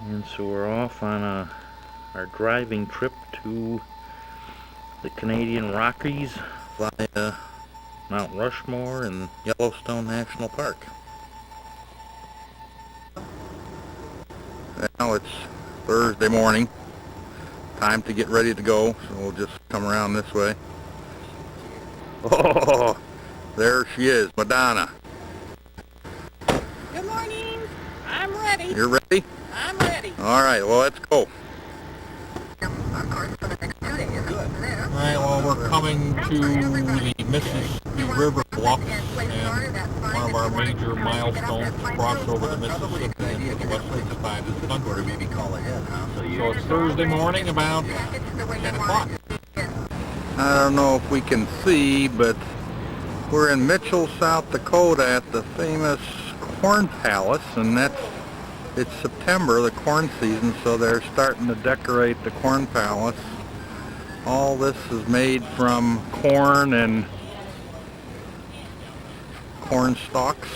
And so we're off on our driving trip to the Canadian Rockies via Mount Rushmore and Yellowstone National Park. Now it's Thursday morning, time to get ready to go, so we'll just come around this way. Oh, there she is, Madonna. Good morning. I'm ready. You're ready? I'm ready. All right, well, let's go. Alright, well, we're coming to the Mississippi River Bluffs, and one of our major milestones to cross over the Mississippi into the western side of the country. So it's Thursday morning, about 10 o'clock. I don't know if we can see, but we're in Mitchell, South Dakota at the famous Corn Palace, and it's September, the corn season, so they're starting to decorate the Corn Palace. All this is made from corn and corn stalks.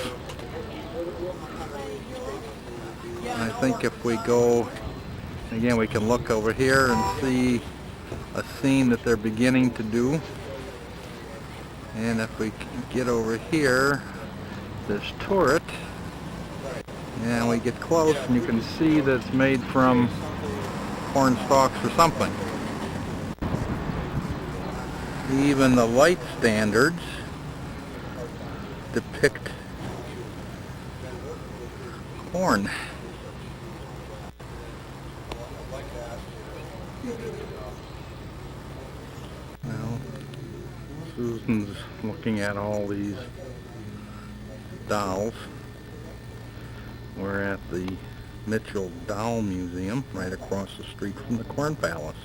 I think if we go, again, we can look over here and see a scene that they're beginning to do. And if we get over here, this turret, and we get close, and you can see that it's made from corn stalks or something. Even the light standards depict corn. Well, Susan's looking at all these dolls. We're at the Mitchell Doll Museum right across the street from the Corn Palace.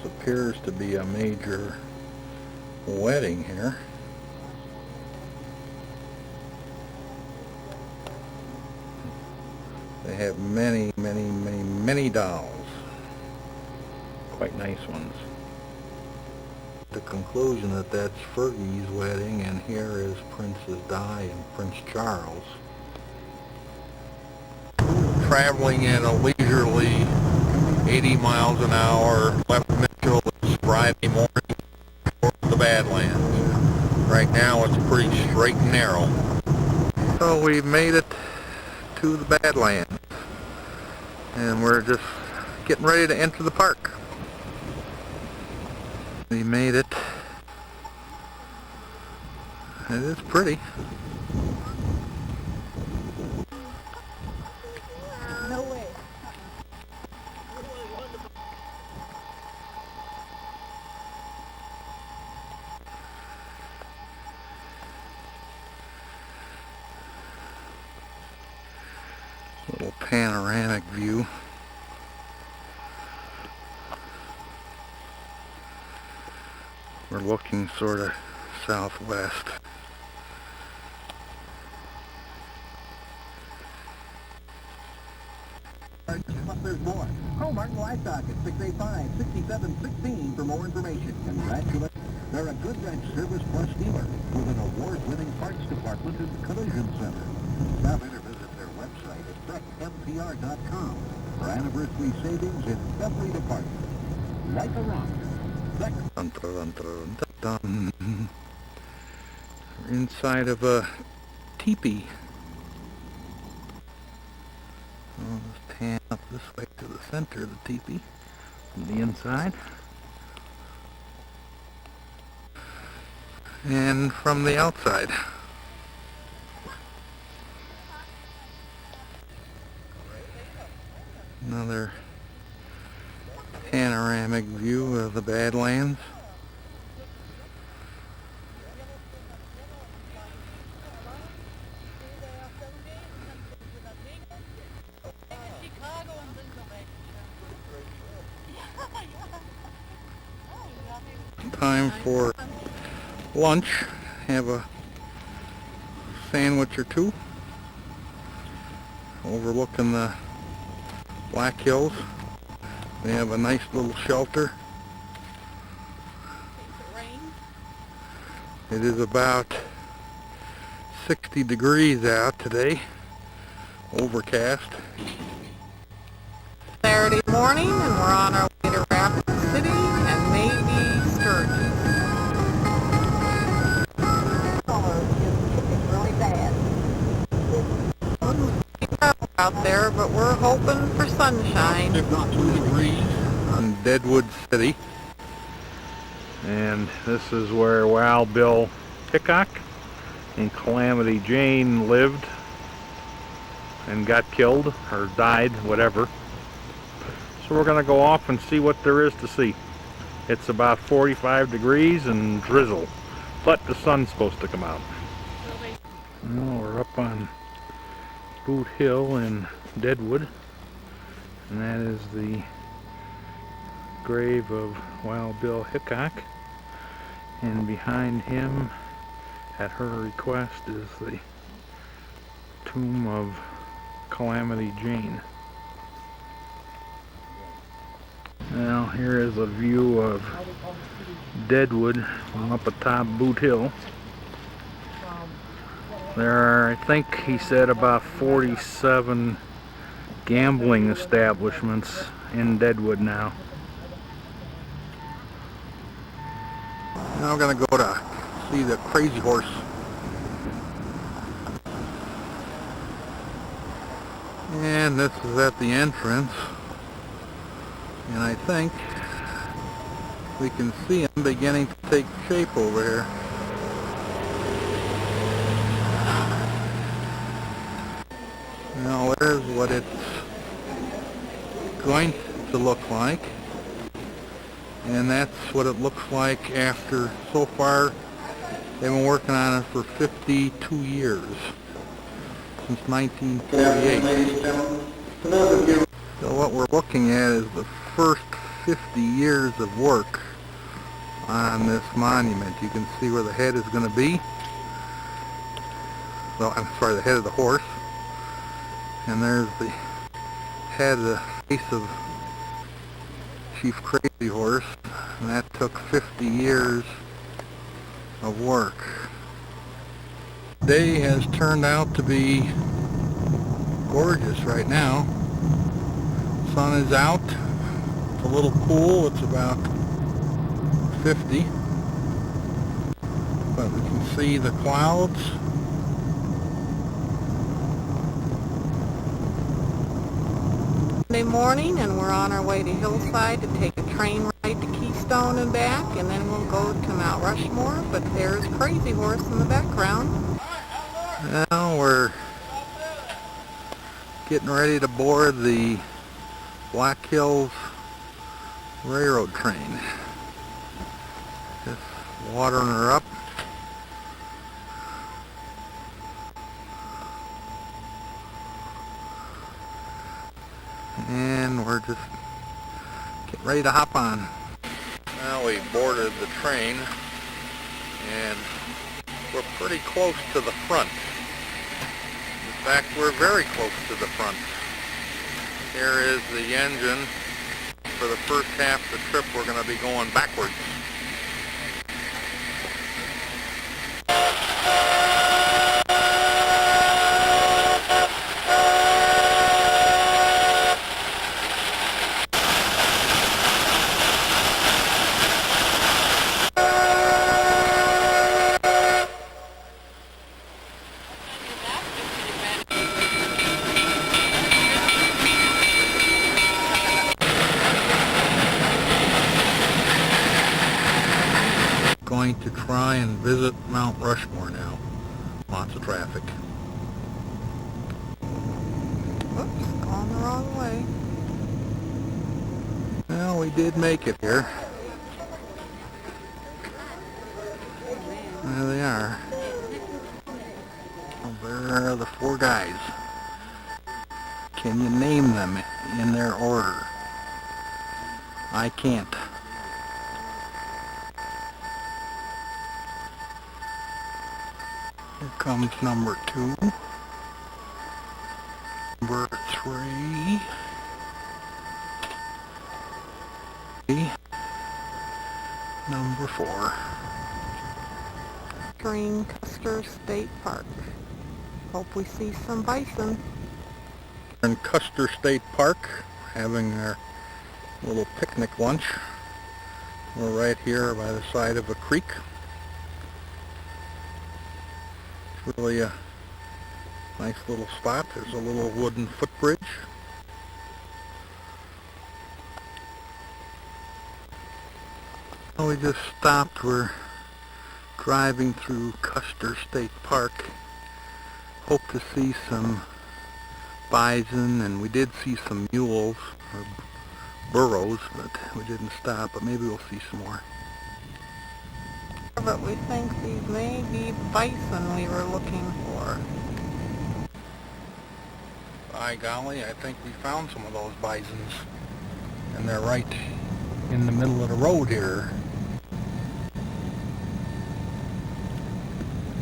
Appears to be a major wedding here. They have many dolls. Quite nice ones. The conclusion that that's Fergie's wedding, and here is Princess Di and Prince Charles. Traveling at a leisurely 80 miles an hour, left Mitchell this Friday morning toward the Badlands. Right now it's pretty straight and narrow. So we made it to the Badlands, and we're just getting ready to enter the park. We made it. It is pretty. No way. Little panoramic view. We're looking sort of southwest. There's more. Call Martin Livestock at 685-6716 for more information. Congratulations. They're a good ranch service plus dealer with an award-winning parts department and collision center. Stop in or visit their website at techmpr.com for anniversary savings in every department. Like a rock. Dun, dun, dun, dun, dun. inside of a teepee. I'll just pan up this way to the center of the teepee from the inside. And from the outside. Another panoramic view of the Badlands. Time for lunch. Have a sandwich or two overlooking the Black Hills. They have a nice little shelter. It is about 60 degrees out today, overcast. Saturday morning, and we're on our way to Rapid City and maybe Sturgis. It's really bad. Out there, but we're hoping for sunshine. 52 degrees. On Deadwood City. And this is where Wild Bill Hickok and Calamity Jane lived and got killed or died, whatever. So we're going to go off and see what there is to see. It's about 45 degrees and drizzle, but the sun's supposed to come out. Well, we're up on Boot Hill in Deadwood, and that is the grave of Wild Bill Hickok, and behind him at her request is the tomb of Calamity Jane. Now here is a view of Deadwood up atop Boot Hill. There are, I think he said, about 47 gambling establishments in Deadwood now. Now we're going to go to see the Crazy Horse. And this is at the entrance. And I think we can see them beginning to take shape over here. Now there's what it's going to look like, and that's what it looks like after, so far they've been working on it for 52 years, since 1948. So what we're looking at is the first 50 years of work on this monument. You can see where the head is going to be. Well, I'm sorry, the head of the horse. And there's the head, the face of Chief Crazy Horse, and that took 50 years of work. Day has turned out to be gorgeous right now. Sun is out. It's a little cool. It's about 50. But we can see the clouds. Monday morning, and we're on our way to Hillside to take a train ride to Keystone and back, and then we'll go to Mount Rushmore. But there's Crazy Horse in the background. Now we're getting ready to board the Black Hills Railroad train. Just watering her up. And we're just getting ready to hop on. Now we boarded the train, and we're pretty close to the front. In fact, we're very close to the front. Here is the engine. For the first half of the trip, we're going to be going backwards. visit Mount Rushmore now. Lots of traffic. Oops, going the wrong way. Well, we did make it here. There they are. Oh, there are the four guys. Can you name them in their order? I can't. Here comes number 2. Number 3. Number 4. Green Custer State Park. Hope we see some bison. In Custer State Park, having our little picnic lunch. We're right here by the side of a creek. It's really a nice little spot. There's a little wooden footbridge. Well, we just stopped. We're driving through Custer State Park. Hope to see some bison, and we did see some mules or burros, but we didn't stop. But maybe we'll see some more. But we think these may be bison we were looking for. By golly, I think we found some of those bisons, and they're right in the middle of the road here.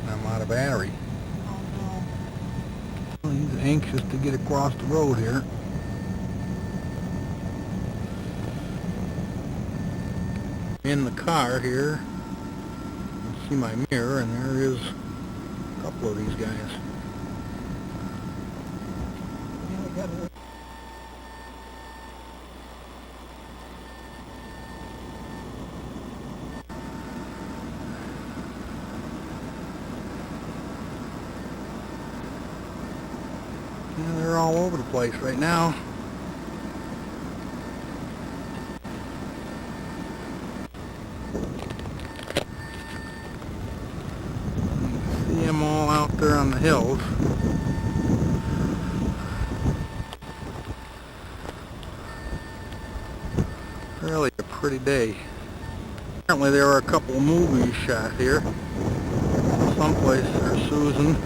I'm out of battery. Oh no. Well, he's anxious to get across the road here. In the car here, you see my mirror, and there is a couple of these guys. Yeah, they're all over the place right now. You see them all out there on the hills. Really a pretty day. Apparently there were a couple movies shot here. Someplace there's Susan.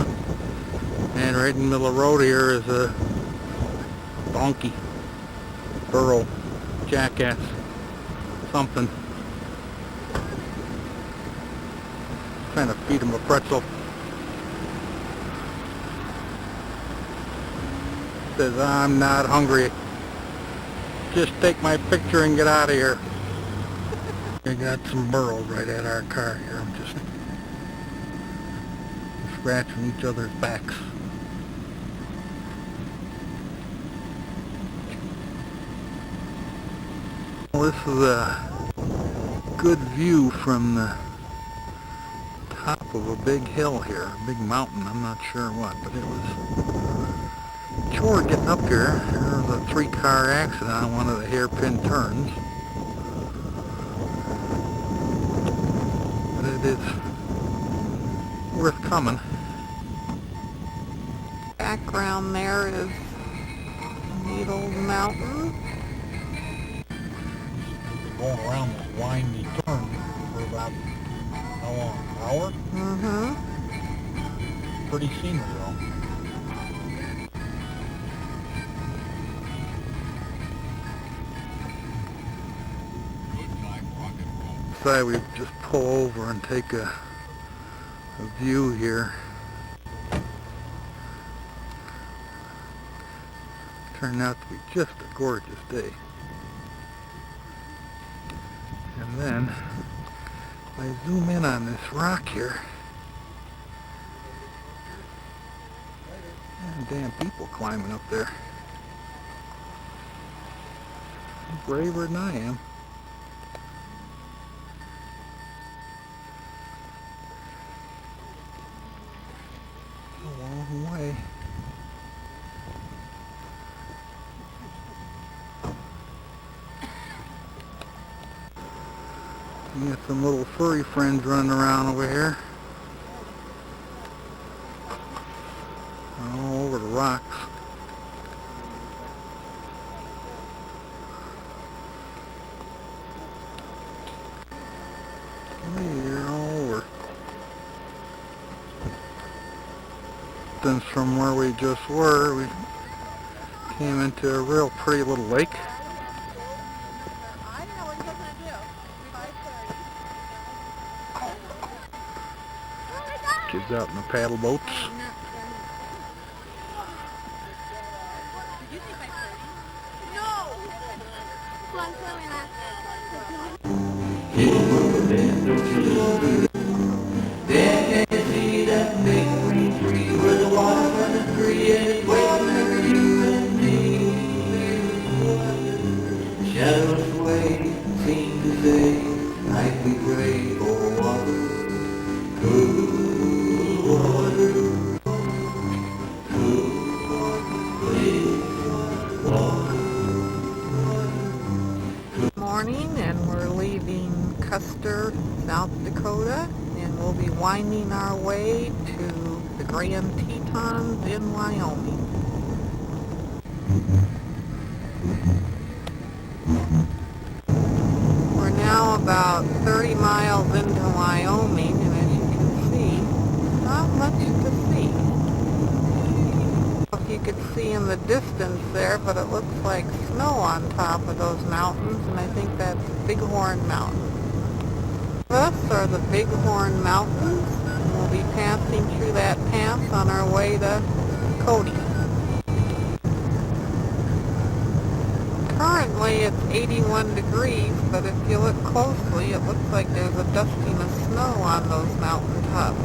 And right in the middle of the road here is a donkey, burro, jackass, something. Trying to feed him a pretzel. Says, I'm not hungry. Just take my picture and get out of here. We got some burros right at our car here. I'm just scratching each other's backs. Well, this is a good view from the top of a big hill here, a big mountain. I'm not sure what, but it was a chore getting up here. There was a 3-car accident on one of the hairpin turns. But it is worth coming. Background there is Needle Mountain. Going around this windy turn for about, how long, an hour? Mm-hmm. Pretty scenery though. So we just pull over and take a view here. Turned out to be just a gorgeous day. And then I zoom in on this rock here. Damn people climbing up there. Braver than I am. A long way. You got some little furry friends running around over here. distance from where we just were, we came into a real pretty little lake. I know what you're gonna do. 5:30. Kids out in the paddle boats. Did you say 5:30? No! Come on, Shadows away seem to say, like we pray for water, cool water, clean water. Good morning, and we're leaving Custer, South Dakota, and we'll be winding our way to the Grand Tetons in Wyoming. We're now about 30 miles into Wyoming, and as you can see, not much to see. If you could see in the distance there, but it looks like snow on top of those mountains, and I think that's Bighorn Mountain. This are the Bighorn Mountains, and we'll be passing through that pass on our way to Cody. Currently it's 81 degrees, but if you look closely, it looks like there's a dusting of snow on those mountain tops.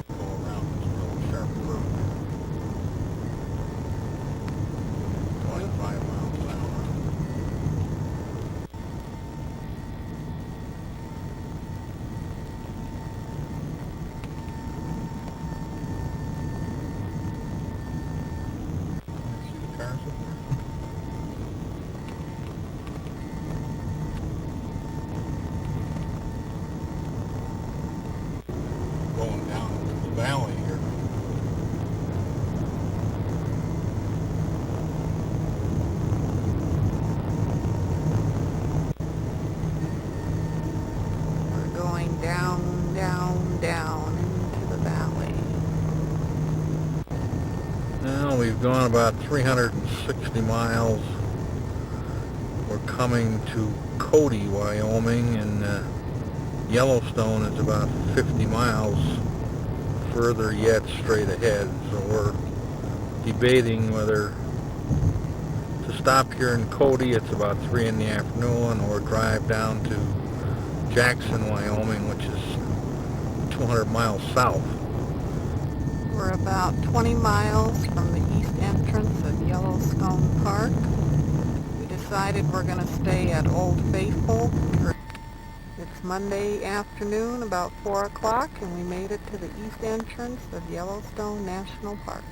Go around this real sharp curve. 25 miles an hour. See the cars up there? Going down the valley here. We're going down, down, down into the valley. Well, we've gone about 360 miles. We're coming to Cody, Wyoming, and Yellowstone is about 50 miles further yet straight ahead. So we're debating whether to stop here in Cody. It's about 3 in the afternoon, or drive down to Jackson, Wyoming, which is 200 miles south. We're about 20 miles from the east entrance of Yellowstone Park. We decided we're going to stay at Old Faithful. It's Monday afternoon, about 4 o'clock, and we made it to the east entrance of Yellowstone National Park.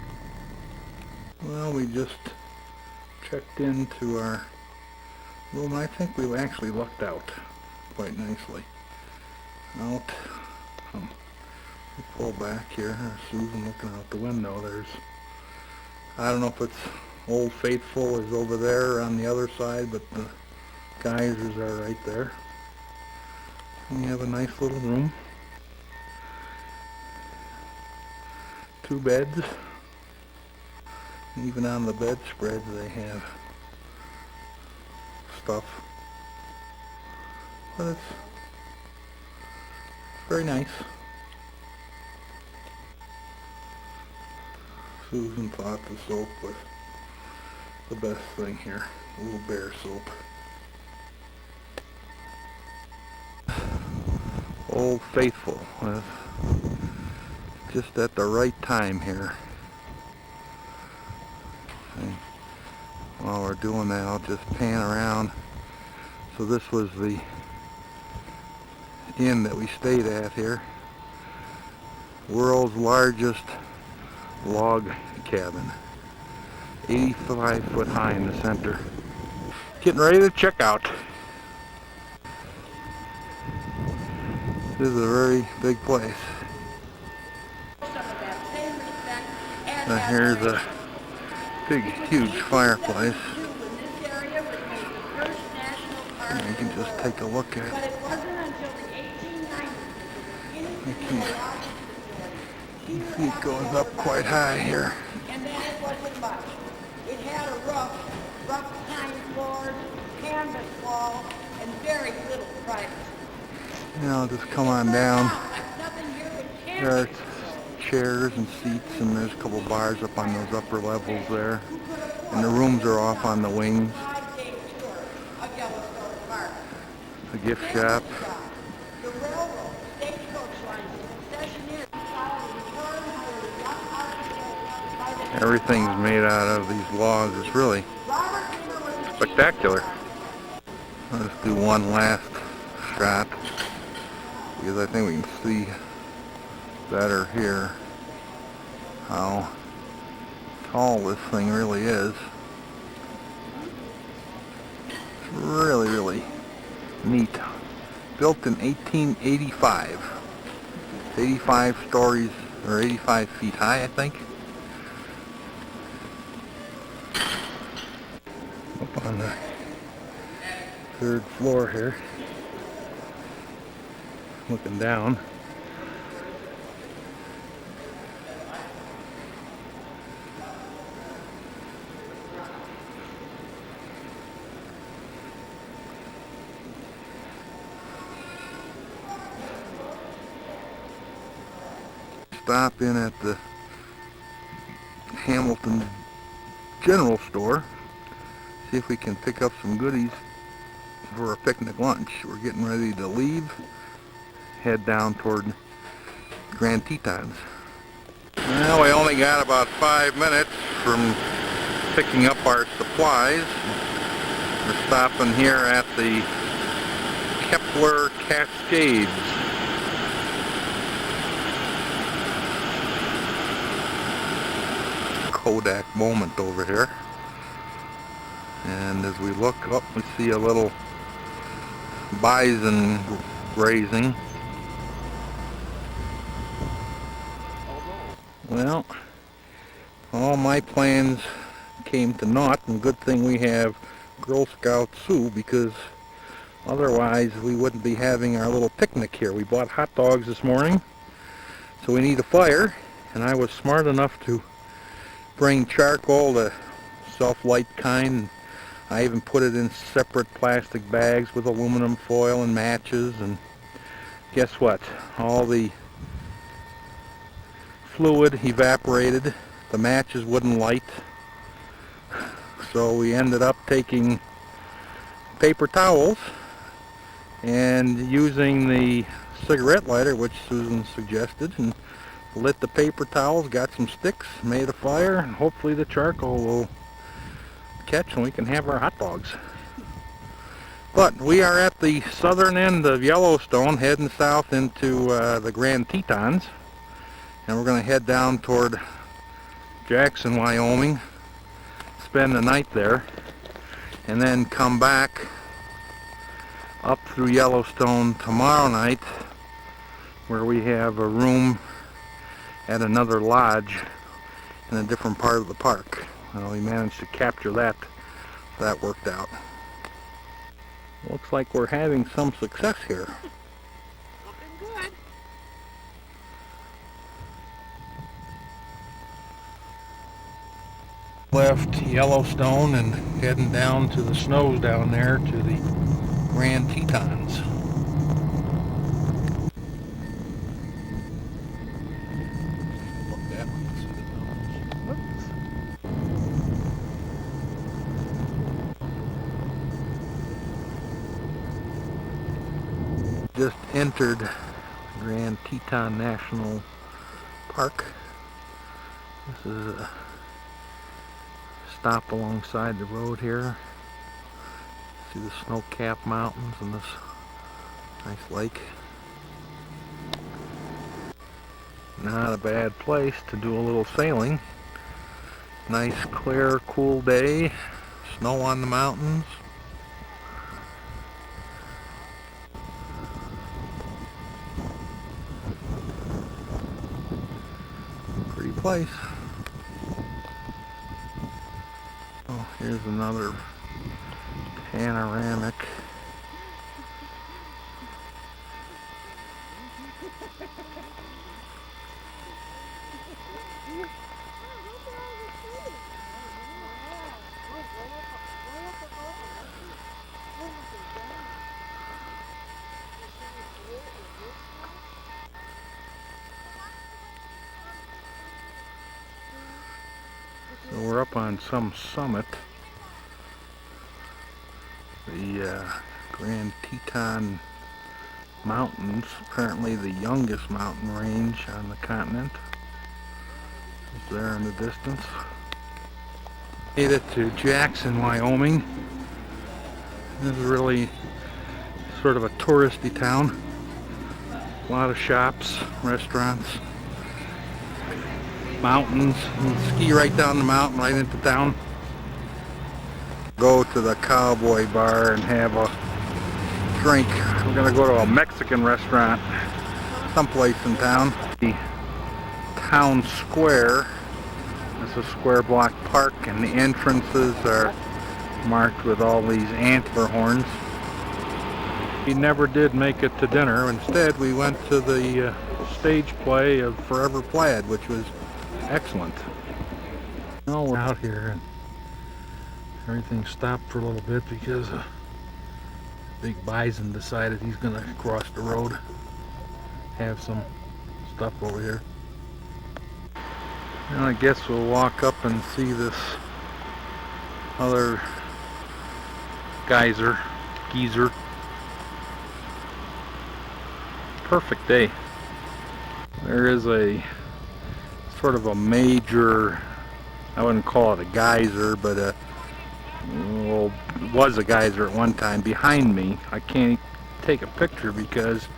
Well, we just checked into our room. I think we actually lucked out quite nicely. Out, we pull back here. Susan looking out the window. I don't know if it's Old Faithful is over there on the other side, but the geysers are right there. And you have a nice little room. 2 beds. Even on the bedspreads they have stuff. But it's very nice. Susan thought the soap was the best thing here. A little bear soap. Old Faithful. Just at the right time here. And while we're doing that, I'll just pan around. So this was the inn that we stayed at here. World's largest log cabin. 85 foot high in the center. Getting ready to check out. This is a very big place. Now here's a big, huge fireplace. And you can just take a look at You see it goes up quite high here. And then it wasn't much. It had a rough pine floors, canvas walls, and very little privacy. Now I'll just come on down. Nothing here but There are canvas. chairs and seats, and there's a couple bars up on those upper levels there. And the rooms are off on the wings. 5-day tour of Yellowstone Park. A gift shop. The railroad, stagecoach lines, concessionaires, Everything's made out of these logs. It's really spectacular. Let's do one last shot because I think we can see better here how tall this thing really is. It's really, really neat. Built in 1885. 85 stories, or 85 feet high, I think. Up on the 3rd floor here. Looking down. Stop in at the Hamilton General Store, see if we can pick up some goodies for a picnic lunch. We're getting ready to leave, head down toward Grand Tetons. Well, we only got about 5 minutes from picking up our supplies. We're stopping here at the Kepler Cascades. Kodak moment over here, and as we look up we see a little bison grazing. Well, all my plans came to naught, and good thing we have Girl Scout Sue, because otherwise we wouldn't be having our little picnic here. We bought hot dogs this morning, so we need a fire, and I was smart enough to bring charcoal, the self-light kind. I even put it in separate plastic bags with aluminum foil and matches, and guess what? All the fluid evaporated. The matches wouldn't light. So we ended up taking paper towels and using the cigarette lighter, which Susan suggested, and lit the paper towels, got some sticks, made a fire, and hopefully the charcoal will catch and we can have our hot dogs. But we are at the southern end of Yellowstone, heading south into the Grand Tetons, and we're going to head down toward Jackson, Wyoming, spend the night there, and then come back up through Yellowstone tomorrow night, where we have a room at another lodge in a different part of the park. We managed to capture that, so that worked out. Looks like we're having some success here. Looking good. Left Yellowstone and heading down to the snows down there to the Grand Tetons. Just entered Grand Teton National Park. This is a stop alongside the road here. See the snow-capped mountains and this nice lake. Not a bad place to do a little sailing. Nice, clear, cool day. Snow on the mountains. Pretty place. Oh, here's another panoramic. 。 . 。 . 。 . . . . . . . . . . . . . . . . . . . . . . . . . . . . . . . . . . . . . . . . . . . . . . . . . . . . We're up on some summit. The Grand Teton Mountains, apparently the youngest mountain range on the continent. It's there in the distance. Made it to Jackson, Wyoming. This is really sort of a touristy town. A lot of shops, restaurants, mountains. You can ski right down the mountain, right into town. Go to the Cowboy Bar and have a drink. We're gonna go to a Mexican restaurant someplace in town. The town square. This is Square Block Park, and the entrances are marked with all these antler horns. We never did make it to dinner. Instead, we went to the stage play of Forever Plaid, which was excellent. Now we're out here and everything stopped for a little bit because a big bison decided he's gonna cross the road, have some stuff over here. And I guess we'll walk up and see this other geezer. Perfect day. There is a sort of a major, I wouldn't call it a geyser, but well, it was a geyser at one time behind me. I can't take a picture because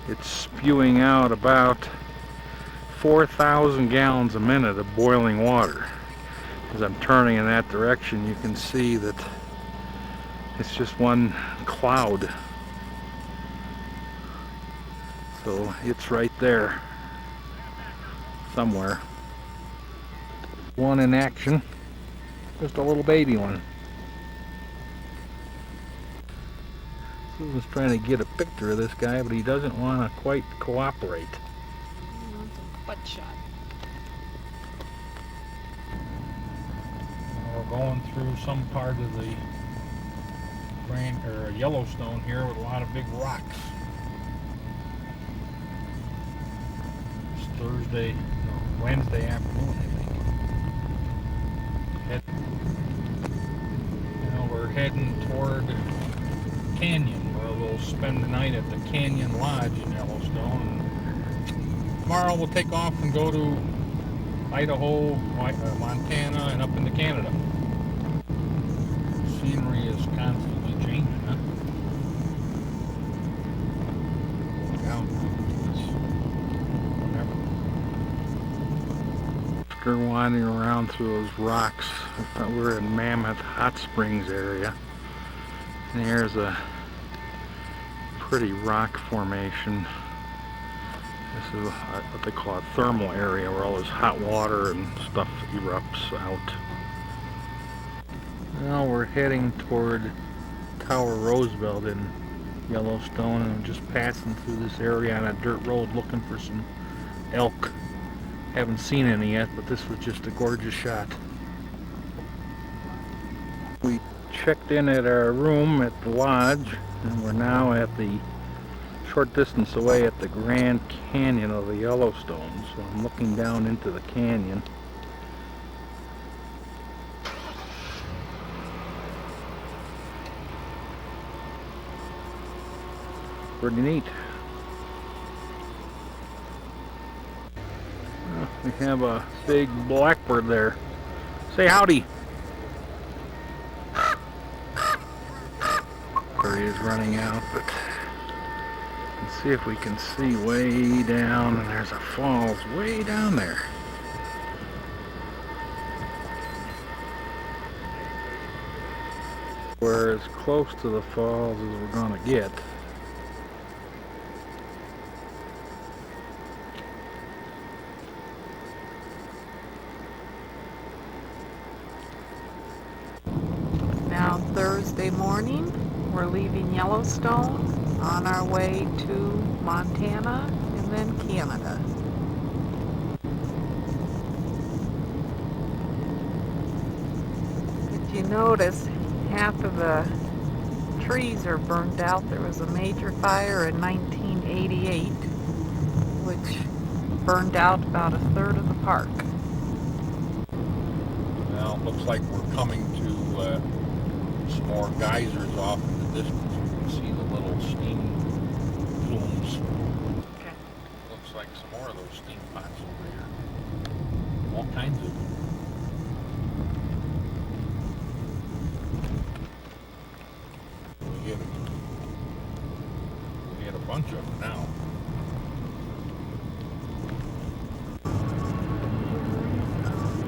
it's spewing out about 4,000 gallons a minute of boiling water. As I'm turning in that direction, you can see that it's just one cloud. So it's right there somewhere. One in action, just a little baby one. Susan's trying to get a picture of this guy, but he doesn't want to quite cooperate. He wants a butt shot. We're going through some part of the Yellowstone here with a lot of big rocks. It's Wednesday afternoon, I think. We're heading toward Canyon, where we'll spend the night at the Canyon Lodge in Yellowstone. Tomorrow we'll take off and go to Idaho, Montana, and up into Canada. Scenery is constantly changing, huh? Down. After wandering around through those rocks, I thought we were in Mammoth Hot Springs area. And here's a pretty rock formation. This is what they call a thermal area where all this hot water and stuff erupts out. Now we're heading toward Tower Roosevelt in Yellowstone, and I'm just passing through this area on a dirt road looking for some elk. Haven't seen any yet, but this was just a gorgeous shot. We checked in at our room at the lodge, and we're now at the short distance away at the Grand Canyon of the Yellowstone. So I'm looking down into the canyon. Pretty neat. Well, we have a big blackbird there. Say howdy. There he is running out, but let's see if we can see way down, and there's a falls way down there. We're as close to the falls as we're gonna get. Now Thursday morning, we're leaving Yellowstone on our way to Montana and then Canada. If you notice, half of the trees are burned out. There was a major fire in 1988 which burned out about a third of the park. Now it looks like we're coming to some more geysers off in the distance. You can see the little steam plumes. Okay. Looks like some more of those steam pots over here. All kinds of them. We had a bunch of them now.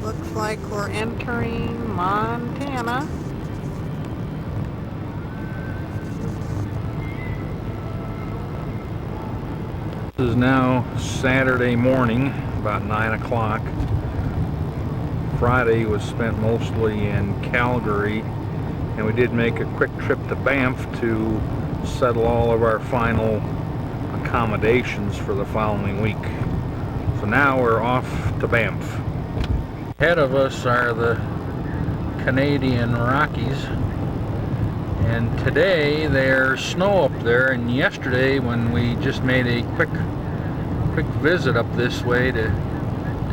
Looks like we're entering Montana. This is now Saturday morning, about 9 o'clock. Friday was spent mostly in Calgary, and we did make a quick trip to Banff to settle all of our final accommodations for the following week. So now we're off to Banff. Ahead of us are the Canadian Rockies, and today there's snow up there, and yesterday when we just made a quick visit up this way to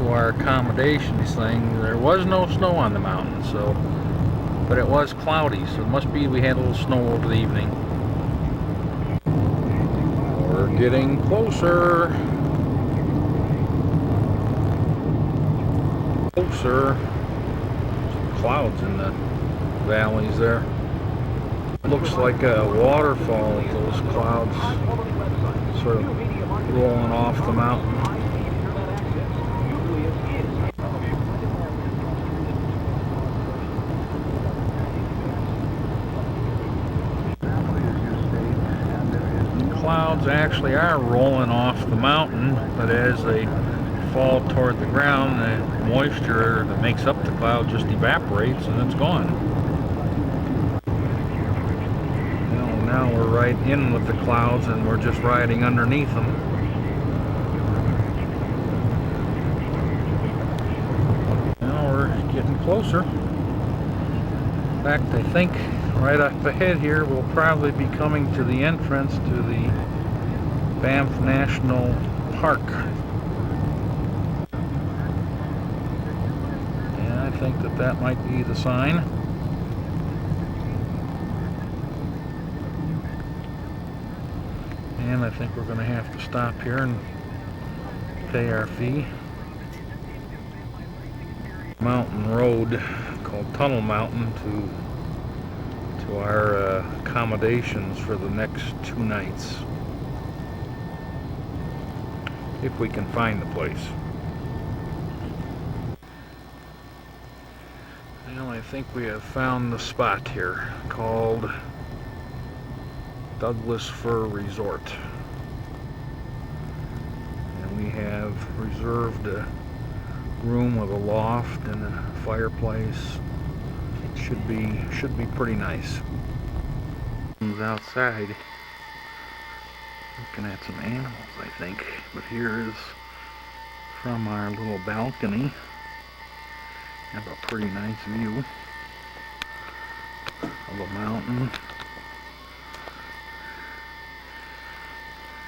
our accommodations thing, there was no snow on the mountain, so, but it was cloudy, so it must be we had a little snow over the evening. We're getting closer. Some clouds in the valleys there. Looks like a waterfall, those clouds sort of rolling off the mountain. Clouds actually are rolling off the mountain, but as they fall toward the ground, the moisture that makes up the cloud just evaporates and it's gone. Now we're right in with the clouds and we're just riding underneath them. Now we're getting closer. In fact, I think right up ahead here we'll probably be coming to the entrance to the Banff National Park. And I think that might be the sign. And I think we're going to have to stop here and pay our fee. Mountain road called Tunnel Mountain to our accommodations for the next 2 nights, if we can find the place. Well, I think we have found the spot here, called Douglas Fir Resort, and we have reserved a room with a loft and a fireplace. It should be pretty nice. Outside looking at some animals, I think, but here is from our little balcony. Have a pretty nice view of a mountain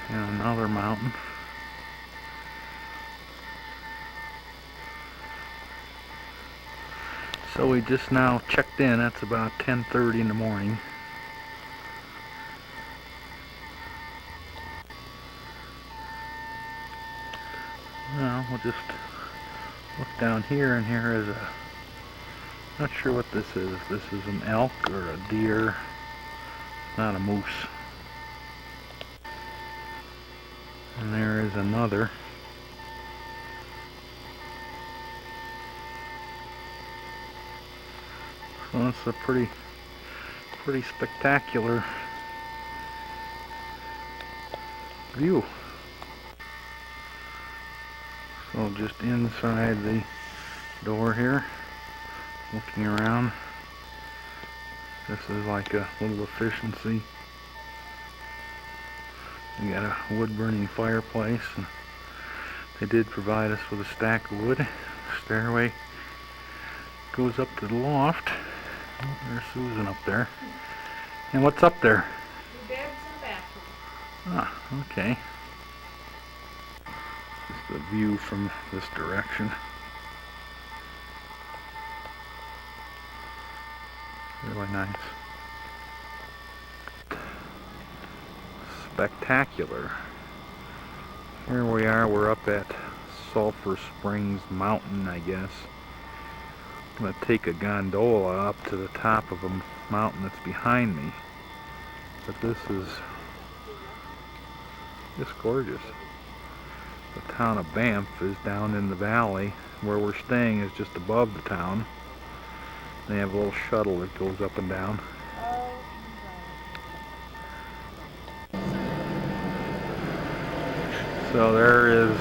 and another mountain. So we just now checked in. That's about 10:30 in the morning. Well, we'll just look down here, and here is a, not sure what this is, if this is an elk or a deer, not a moose. And there is another. So it's a pretty spectacular view. So just inside the door here, looking around, this is like a little efficiency. We got a wood burning fireplace, and they did provide us with a stack of wood. Stairway goes up to the loft. Oh, there's Susan up there. And what's up there? 2 beds and a bathroom. Ah, okay. Just a view from this direction. Really nice. Spectacular. Here we are, we're up at Sulphur Springs Mountain, I guess. I'm gonna take a gondola up to the top of a mountain that's behind me. But this is just gorgeous. The town of Banff is down in the valley. Where we're staying is just above the town. They have a little shuttle that goes up and down. So there is,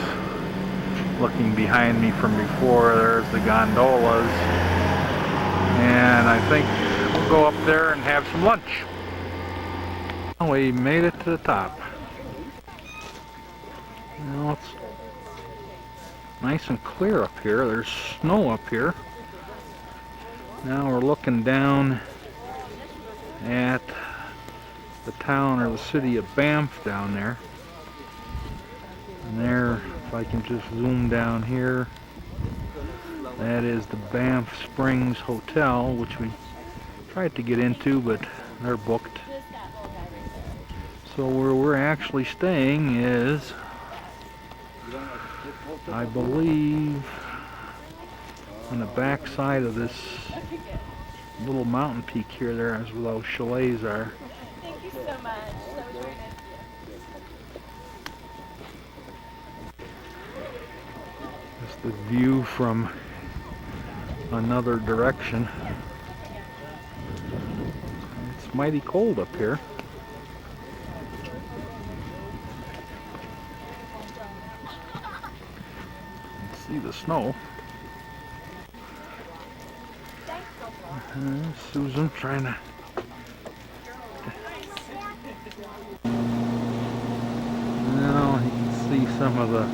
looking behind me from before, there's the gondolas. And I think we'll go up there and have some lunch. We made it to the top. Now it's nice and clear up here. There's snow up here. Now we're looking down at the town or the city of Banff down there. And there, if I can just zoom down here, that is the Banff Springs Hotel, which we tried to get into, but they're booked. So where we're actually staying is, I believe, on the back side of this little mountain peak here. There is where those chalets are. Thank you so much. That was very nice of you. Just the view from another direction. It's mighty cold up here. See the snow. Susan trying to. Now you can see some of the.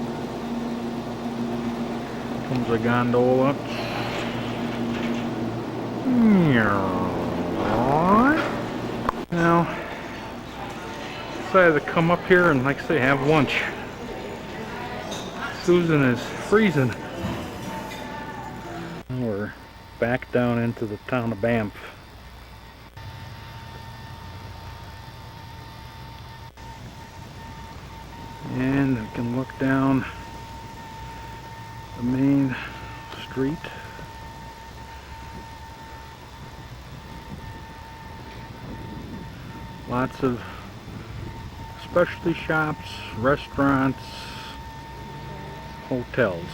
Comes a gondola. Now decided to come up here and, like I say, have lunch. Susan is freezing. We're back down into the town of Banff. And I can look down the main street. Lots of specialty shops, restaurants, hotels.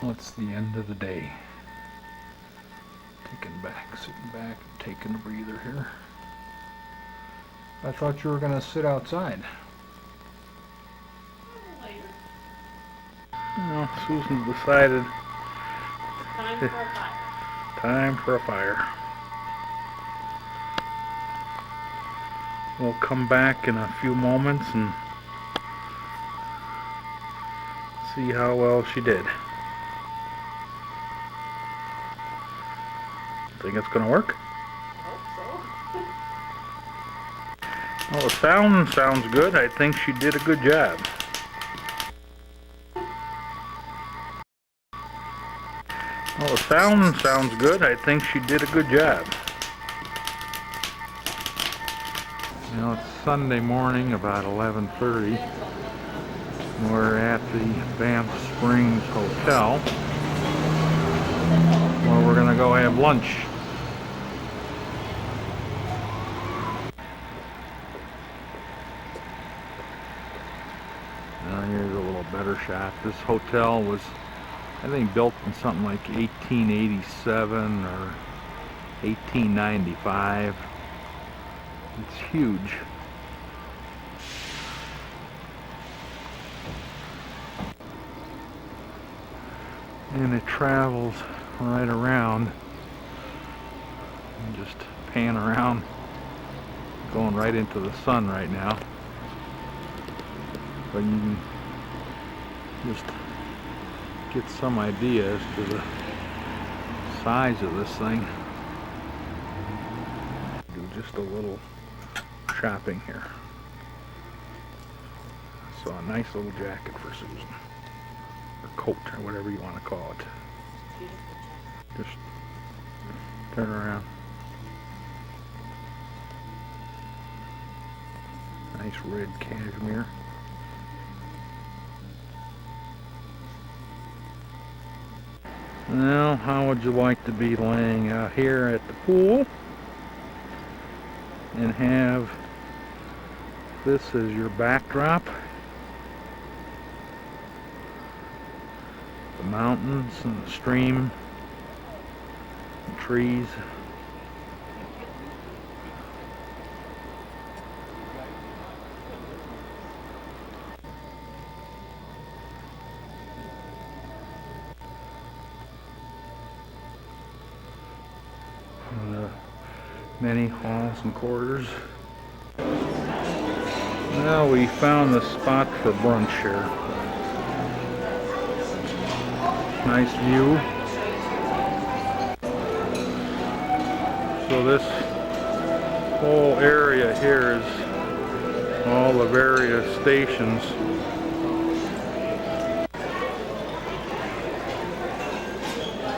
Well, it's the end of the day. Sitting back, taking a breather here. I thought you were going to sit outside. Well, Susan decided Time for a fire. time for a fire. We'll come back in a few moments and see how well she did. Think it's gonna work? Well, the sound sounds good. I think she did a good job. Well, the sound sounds good. I think she did a good job. You know, it's Sunday morning, about 11:30. We're at the Banff Springs Hotel, where we're gonna go have lunch. Now here's a little better shot. This hotel was, I think, built in something like 1887 or 1895. It's huge. And it travels right around. And just pan around, going right into the sun right now. But you can just get some idea as to the size of this thing. Do just a little shopping here. So a nice little jacket for Susan, or coat, or whatever you want to call it. Just turn around. Nice red cashmere. Now, how would you like to be laying out here at the pool and have this as your backdrop? The mountains and the stream, and trees. Many halls and corridors. Now we found the spot for brunch here. Nice view. So this whole area here is all the various stations.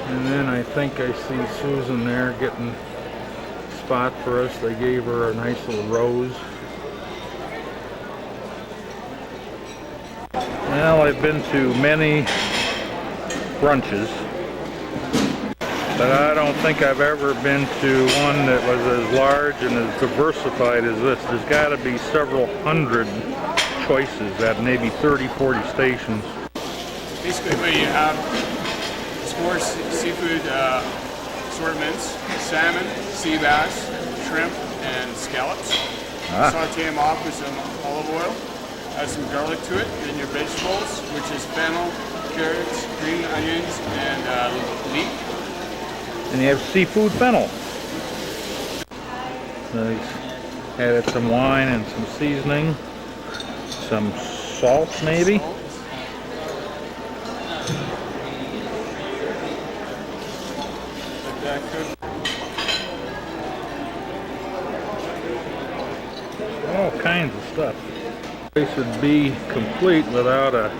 And then I think I see Susan there getting spot for us. They gave her a nice little rose. Well, I've been to many brunches, but I don't think I've ever been to one that was as large and as diversified as this. There's got to be several hundred choices at maybe 30, 40 stations. Basically, you have more seafood assortments: salmon, sea bass, shrimp, and scallops. Saute them off with some olive oil, add some garlic to it, then your vegetables, which is fennel, carrots, green onions, and leek. And you have seafood fennel. Nice. Added some wine and some seasoning, some salt maybe. All kinds of stuff. This would be complete without a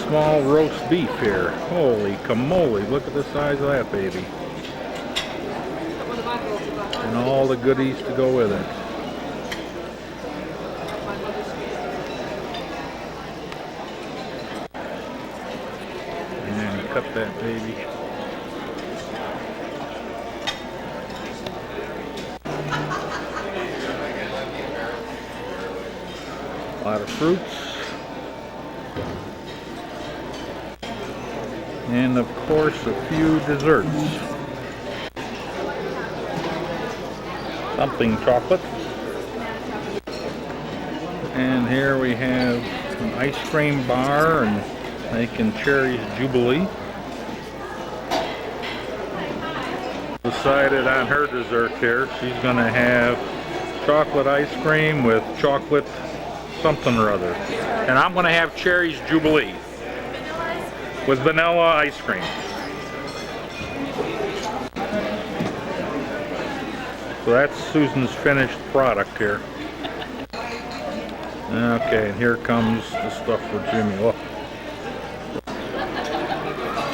small roast beef here. Holy camole, look at the size of that baby. And all the goodies to go with it. And then cut that baby. A lot of fruits. And of course a few desserts. Something chocolate. And here we have an ice cream bar and making cherries jubilee. Decided on her dessert here. She's gonna have chocolate ice cream with chocolate something or other. And I'm gonna have cherries jubilee with vanilla ice cream. So that's Susan's finished product here. Okay, and here comes the stuff for Jimmy. Look.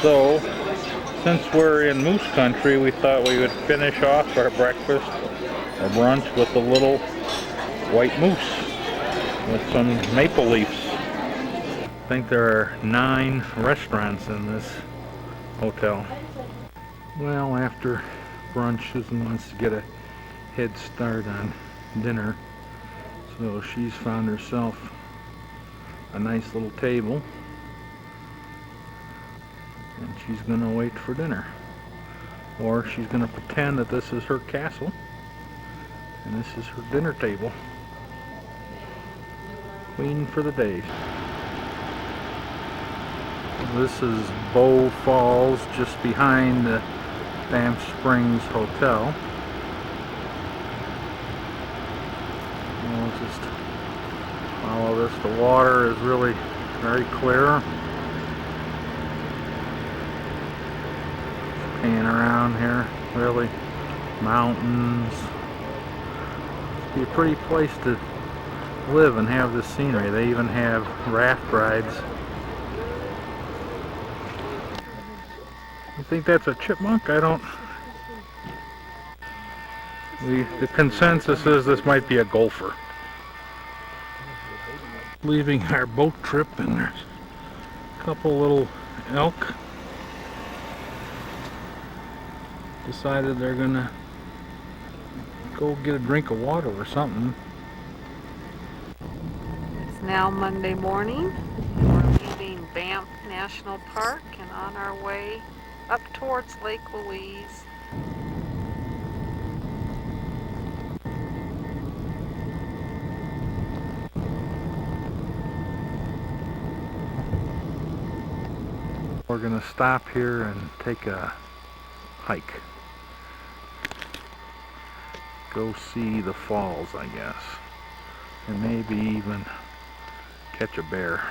So, since we're in moose country, we thought we would finish off our breakfast or brunch with a little white moose with some maple leaves. I think there are 9 restaurants in this hotel. Well, after brunch, Susan wants to get a head start on dinner, so she's found herself a nice little table she's gonna wait for dinner. Or she's gonna pretend that this is her castle and this is her dinner table. Queen for the day. This is Bow Falls, just behind the Banff Springs Hotel. We'll just follow this. The water is really very clear. Pan around here, really mountains. Be a pretty place to live and have this scenery. They even have raft rides. You think that's a chipmunk? I don't. The consensus is this might be a gopher. Leaving our boat trip, and there's a couple little elk. Decided they're gonna go get a drink of water or something. It's now Monday morning. We're leaving Banff National Park and on our way up towards Lake Louise. We're gonna stop here and take a hike. Go see the falls, I guess. And maybe even catch a bear.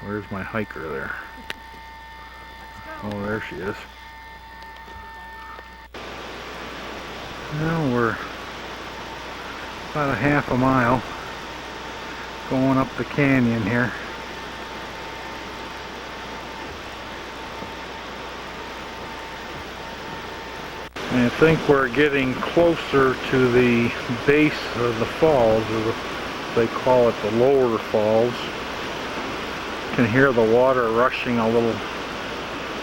Where's my hiker there? Oh, there she is. Now we're about a half a mile going up the canyon here. And I think we're getting closer to the base of the falls, or they call it the lower falls. You can hear the water rushing a little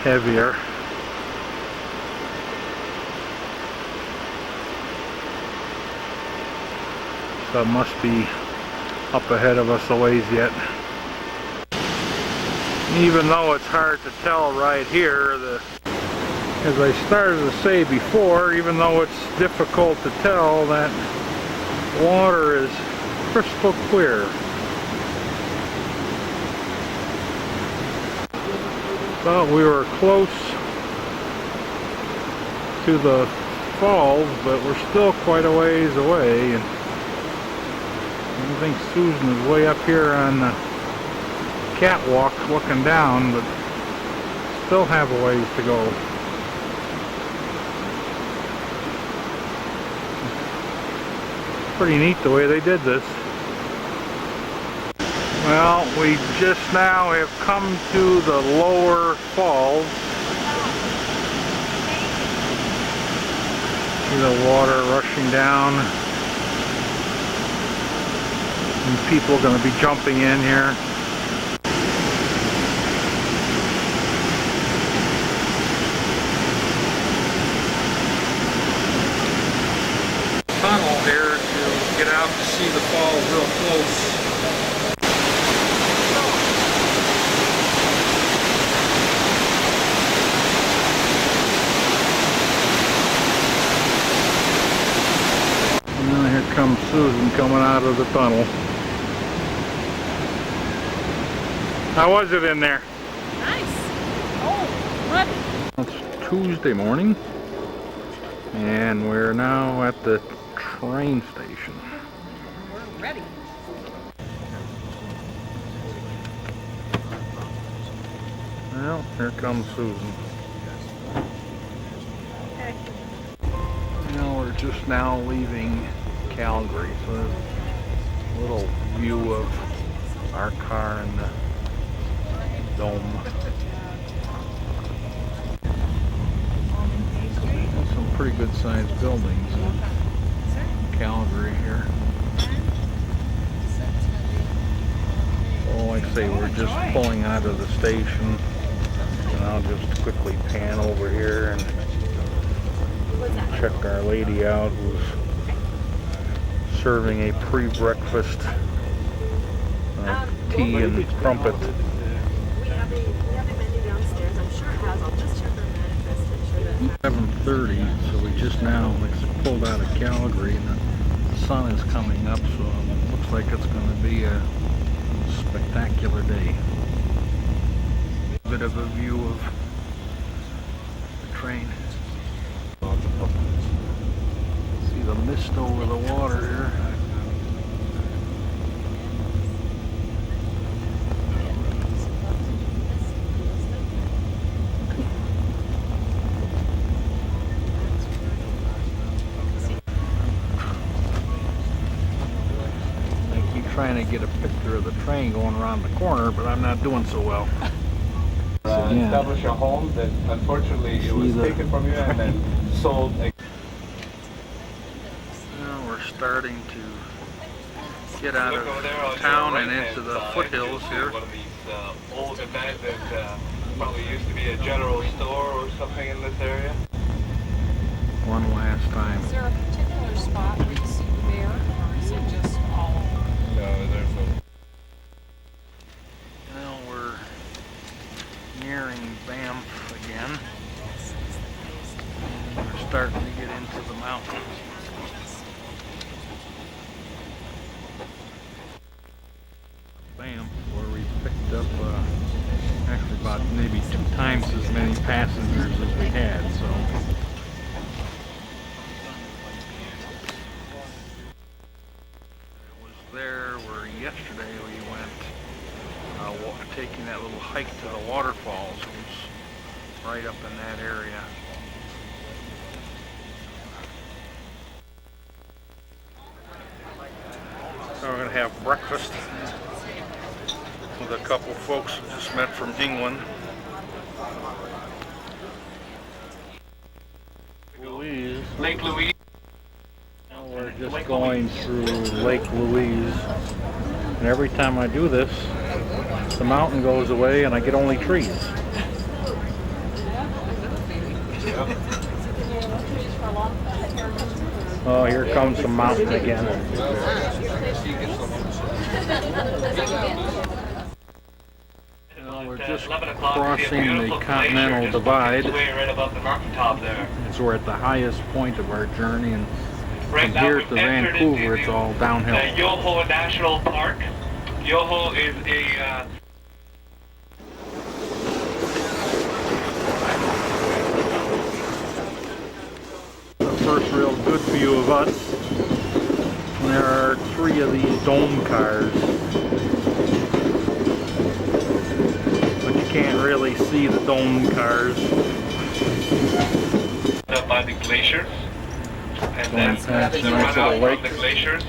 heavier. So it must be up ahead of us a ways yet. Even though it's hard to tell right here, as I started to say before, even though it's difficult to tell, that water is crystal clear. Thought we were close to the falls, but we're still quite a ways away. And I think Susan is way up here on the catwalk looking down, but still have a ways to go. Pretty neat the way they did this. Well, we just now have come to the lower falls. See the water rushing down. And people are going to be jumping in here. Tunnel here to get out to see the falls real close. And then here comes Susan coming out of the tunnel. How was it in there? Nice. Oh, muddy. It's Tuesday morning, and we're now at the train station. We're ready. Well, here comes Susan. Okay. Well, we're just now leaving Calgary, so there's a little view of our car and the dome. There's some pretty good sized buildings in Calgary here. Oh, like I say, we're just pulling out of the station, and I'll just quickly pan over here and check our lady out, who's serving a pre-breakfast tea and crumpet. We have a menu down 7:30, so we just now pulled out of Calgary and the sun is coming up, so it looks like it's going to be a spectacular day. A bit of a view of the train. See the mist over the water here. Trying to get a picture of the train going around the corner, but I'm not doing so well. Establish a home that unfortunately it was taken from you and then sold. Now we're starting to get out of town and into the foothills here. One of these old abandoned, probably used to be a general store or something in this area. One last time. Is there a particular spot where you see the bear, or is it just all over? No, there's a... Now we're nearing Banff again. And we're starting to get into the mountains. Banff, where we picked up actually about maybe 2 times as many passengers as we had, so. There where yesterday we went taking that little hike to the waterfalls, which was right up in that area. So we're going to have breakfast with a couple folks who just met from England. Louise. Lake Louise. We're just going through Lake Louise, and every time I do this, the mountain goes away and I get only trees. Oh, here comes the mountain again. We're just crossing the Continental Divide. As we're at the highest point of our journey, and from here to Vancouver, it's all downhill. Yoho National Park. Yoho is a... The first real good view of us. And there are 3 of these dome cars. But you can't really see the dome cars. By the glaciers. And then the runoff from the glaciers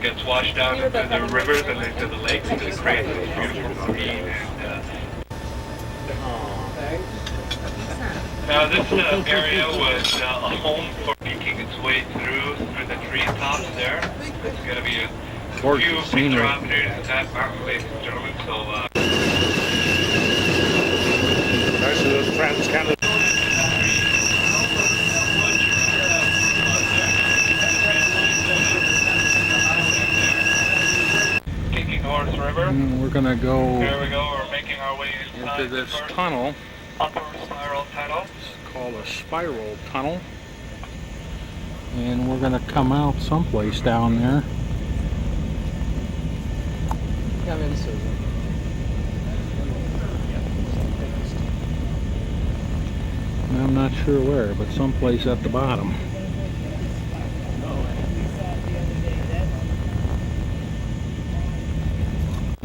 gets washed down into the rivers and into the lakes, and it creates this beautiful green. Now this area was a home for making its way through the treetops there. It's going to be a few kilometers of that mountain, ladies and gentlemen. So, Trans-Canada. River. And we're gonna go. Here we go. We're making our way into this tunnel. Upper spiral tunnel. It's called a spiral tunnel, and we're gonna come out someplace down there. Come in, Susan. I'm not sure where, but someplace at the bottom.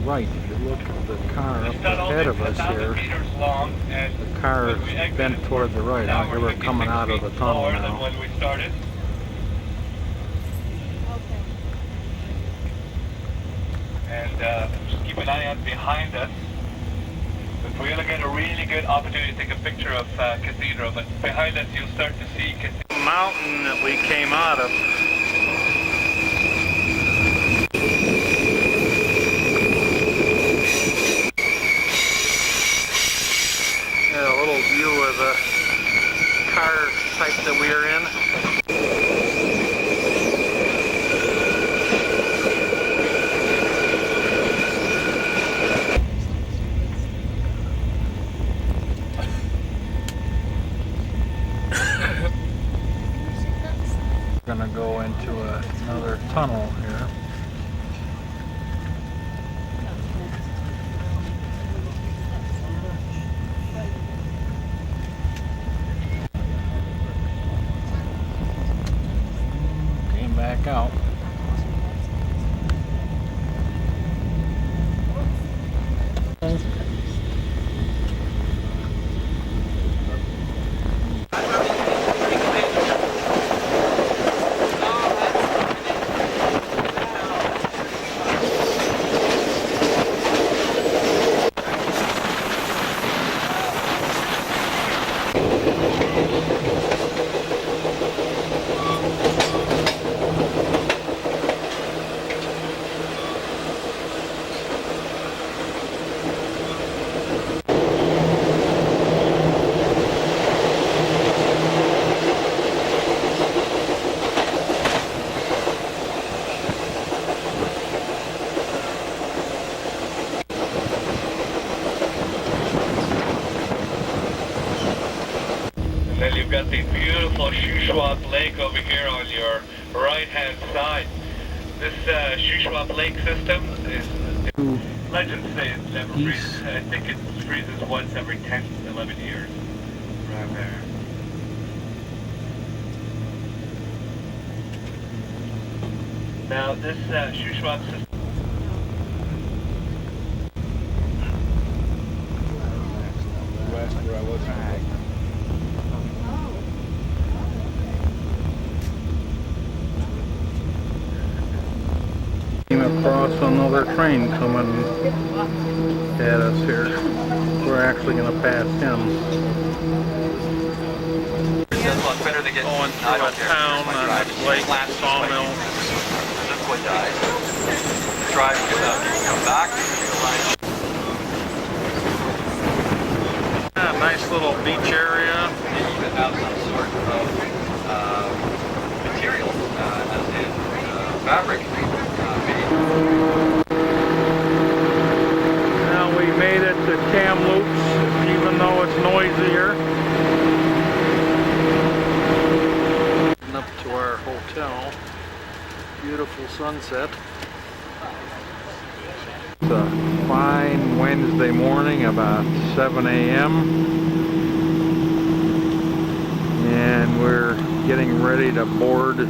Right, if you look at the car up ahead of us here, the car is bent toward the right. I think we're coming out of the tunnel now. When we started. And just keep an eye out behind us. But we're going to get a really good opportunity to take a picture of Cathedral, but behind us you'll start to see Cathedral. The mountain that we came out of. View of the car type that we are in. go into another tunnel here. Came back out. Then you've got the beautiful Shuswap Lake over here on your right-hand side. This Shuswap Lake system is, legends say it never freezes. I think it freezes once every 10, 11 years. Right there. Now this Shuswap system. West where I was. Came across another train coming at us here. We're actually going to pass him. Going through a town on this lake, sawmill. Drive come back. Yeah, nice little beach area. You could have some sort of material, as in fabric. Now we made it to Kamloops, even though it's noisy here. Up to our hotel. Beautiful sunset. It's a fine Wednesday morning, about 7 a.m. And we're getting ready to board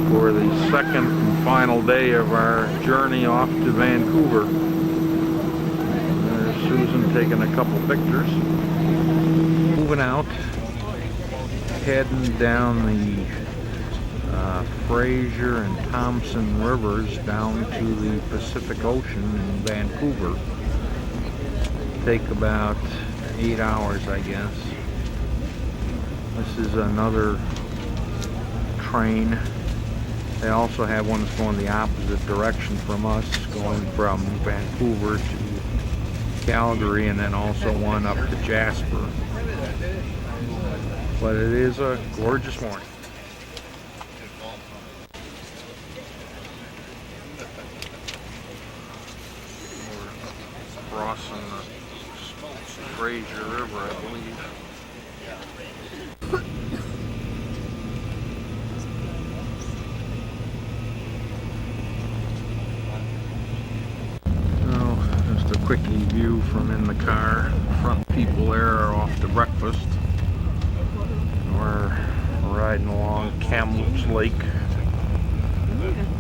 for the second and final day of our journey off to Vancouver. There's Susan taking a couple pictures. Moving out, heading down the Fraser and Thompson rivers down to the Pacific Ocean in Vancouver. Take about 8 hours, I guess. This is another train. They also have one that's going the opposite direction from us, going from Vancouver to Calgary, and then also one up to Jasper. But it is a gorgeous morning. We're crossing the Fraser River, I believe. Just a quickie view from in the car. Front people there are off to breakfast. We're riding along Kamloops Lake,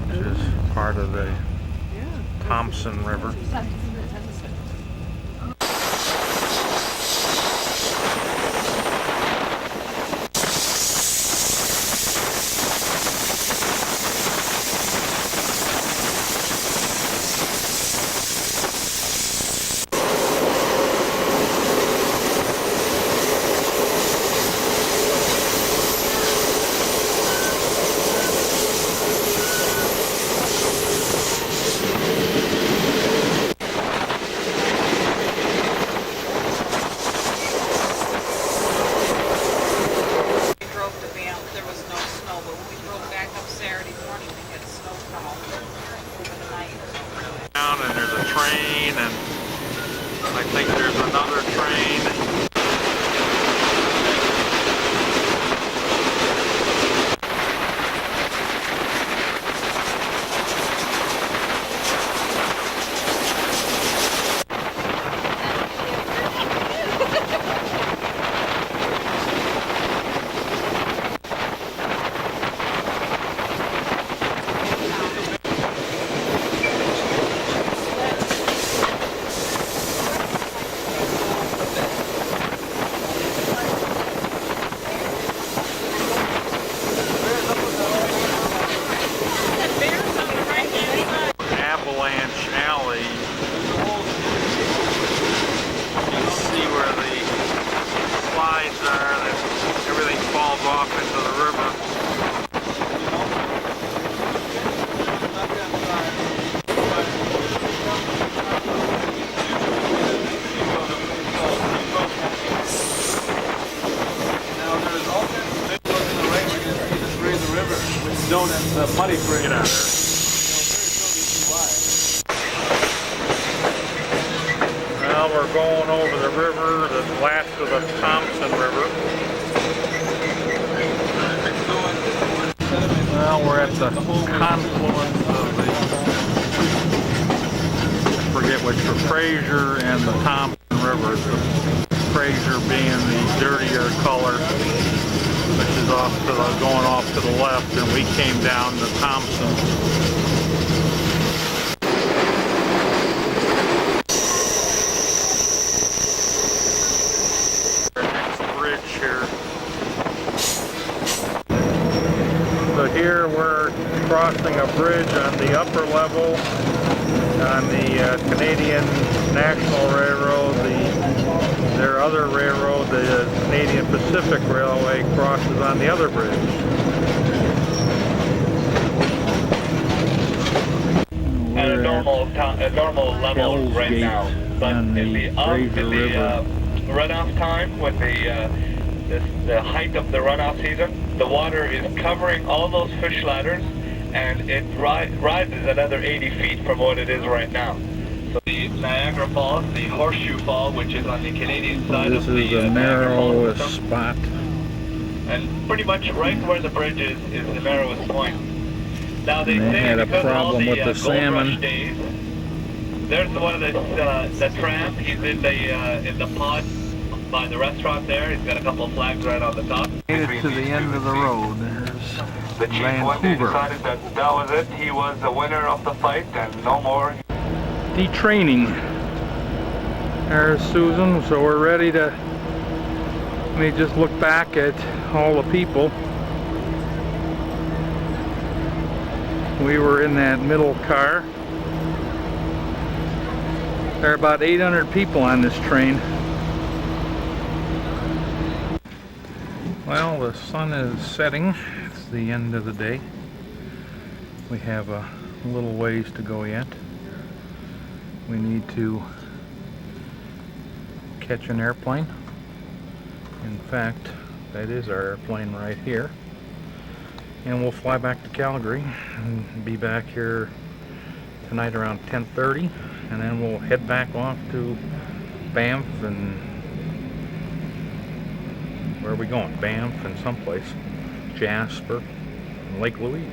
which is part of the Thompson River. off into the river. Now there's all kinds of big ones in the right where you can see the grade of the river, which is known as the muddy grade. Get out of there. Now we're going over the river, the last of the Thompson River. Well, we're at the confluence of the, I forget which, the Fraser and the Thompson Rivers. The Fraser being the dirtier color, which is off to the, going off to the left, and we came down the Thompson. So here we're crossing a bridge on the upper level on the Canadian National Railroad. Their other railroad, the Canadian Pacific Railway, crosses on the other bridge. At a normal level right now, but in the runoff time, when the height of the runoff season, the water is covering all those fish ladders, and it rises another 80 feet from what it is right now. So the Niagara Falls, the Horseshoe Fall, which is on the Canadian side of the Niagara Falls system, spot, and pretty much right where the bridge is the narrowest point. Now they say had a because of all problem the with the gold salmon. rush days, there's one of the tramp. He's in the pod by the restaurant there. He's got a couple of flags right on the top. Made it to the end of the road. There's The chief one day decided that was it. He was the winner of the fight and no more. Detraining. There's Susan, so we're ready to, let me just look back at all the people. We were in that middle car. There are about 800 people on this train. Well, the sun is setting. It's the end of the day. We have a little ways to go yet. We need to catch an airplane. In fact, that is our airplane right here. And we'll fly back to Calgary and be back here tonight around 10:30, and then we'll head back off to Banff, and where are we going? Banff and someplace. Jasper and Lake Louise.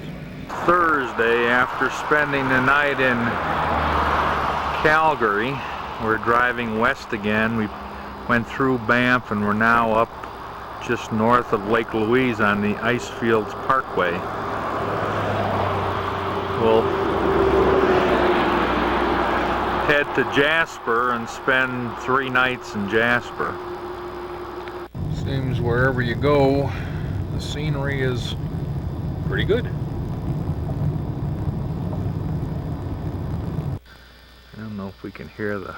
Thursday, after spending the night in Calgary, we're driving west again. We went through Banff and we're now up just north of Lake Louise on the Icefields Parkway. We'll head to Jasper and spend 3 nights in Jasper. Seems wherever you go, the scenery is pretty good. I don't know if we can hear the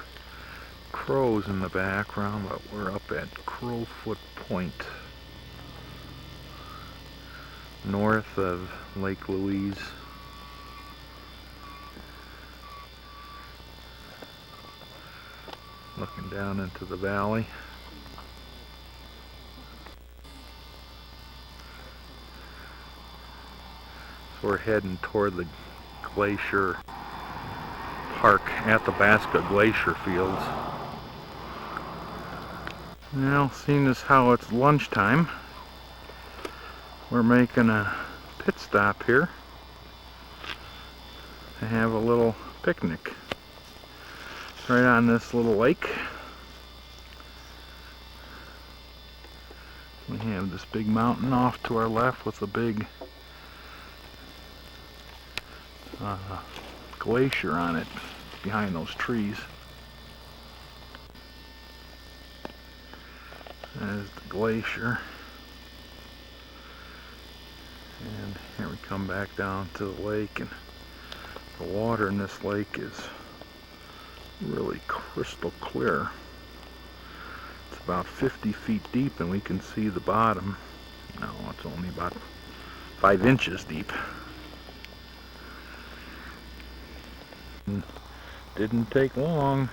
crows in the background, but we're up at Crowfoot Point, north of Lake Louise. Looking down into the valley. So we're heading toward the glacier park, Athabasca Glacier Fields. Now, seeing as how it's lunchtime, we're making a pit stop here to have a little picnic right on this little lake. We have this big mountain off to our left with a big glacier on it behind those trees. There's the glacier. And here we come back down to the lake, and the water in this lake is really crystal clear. It's about 50 feet deep and we can see the bottom. No, it's only about 5 inches deep. Didn't take long.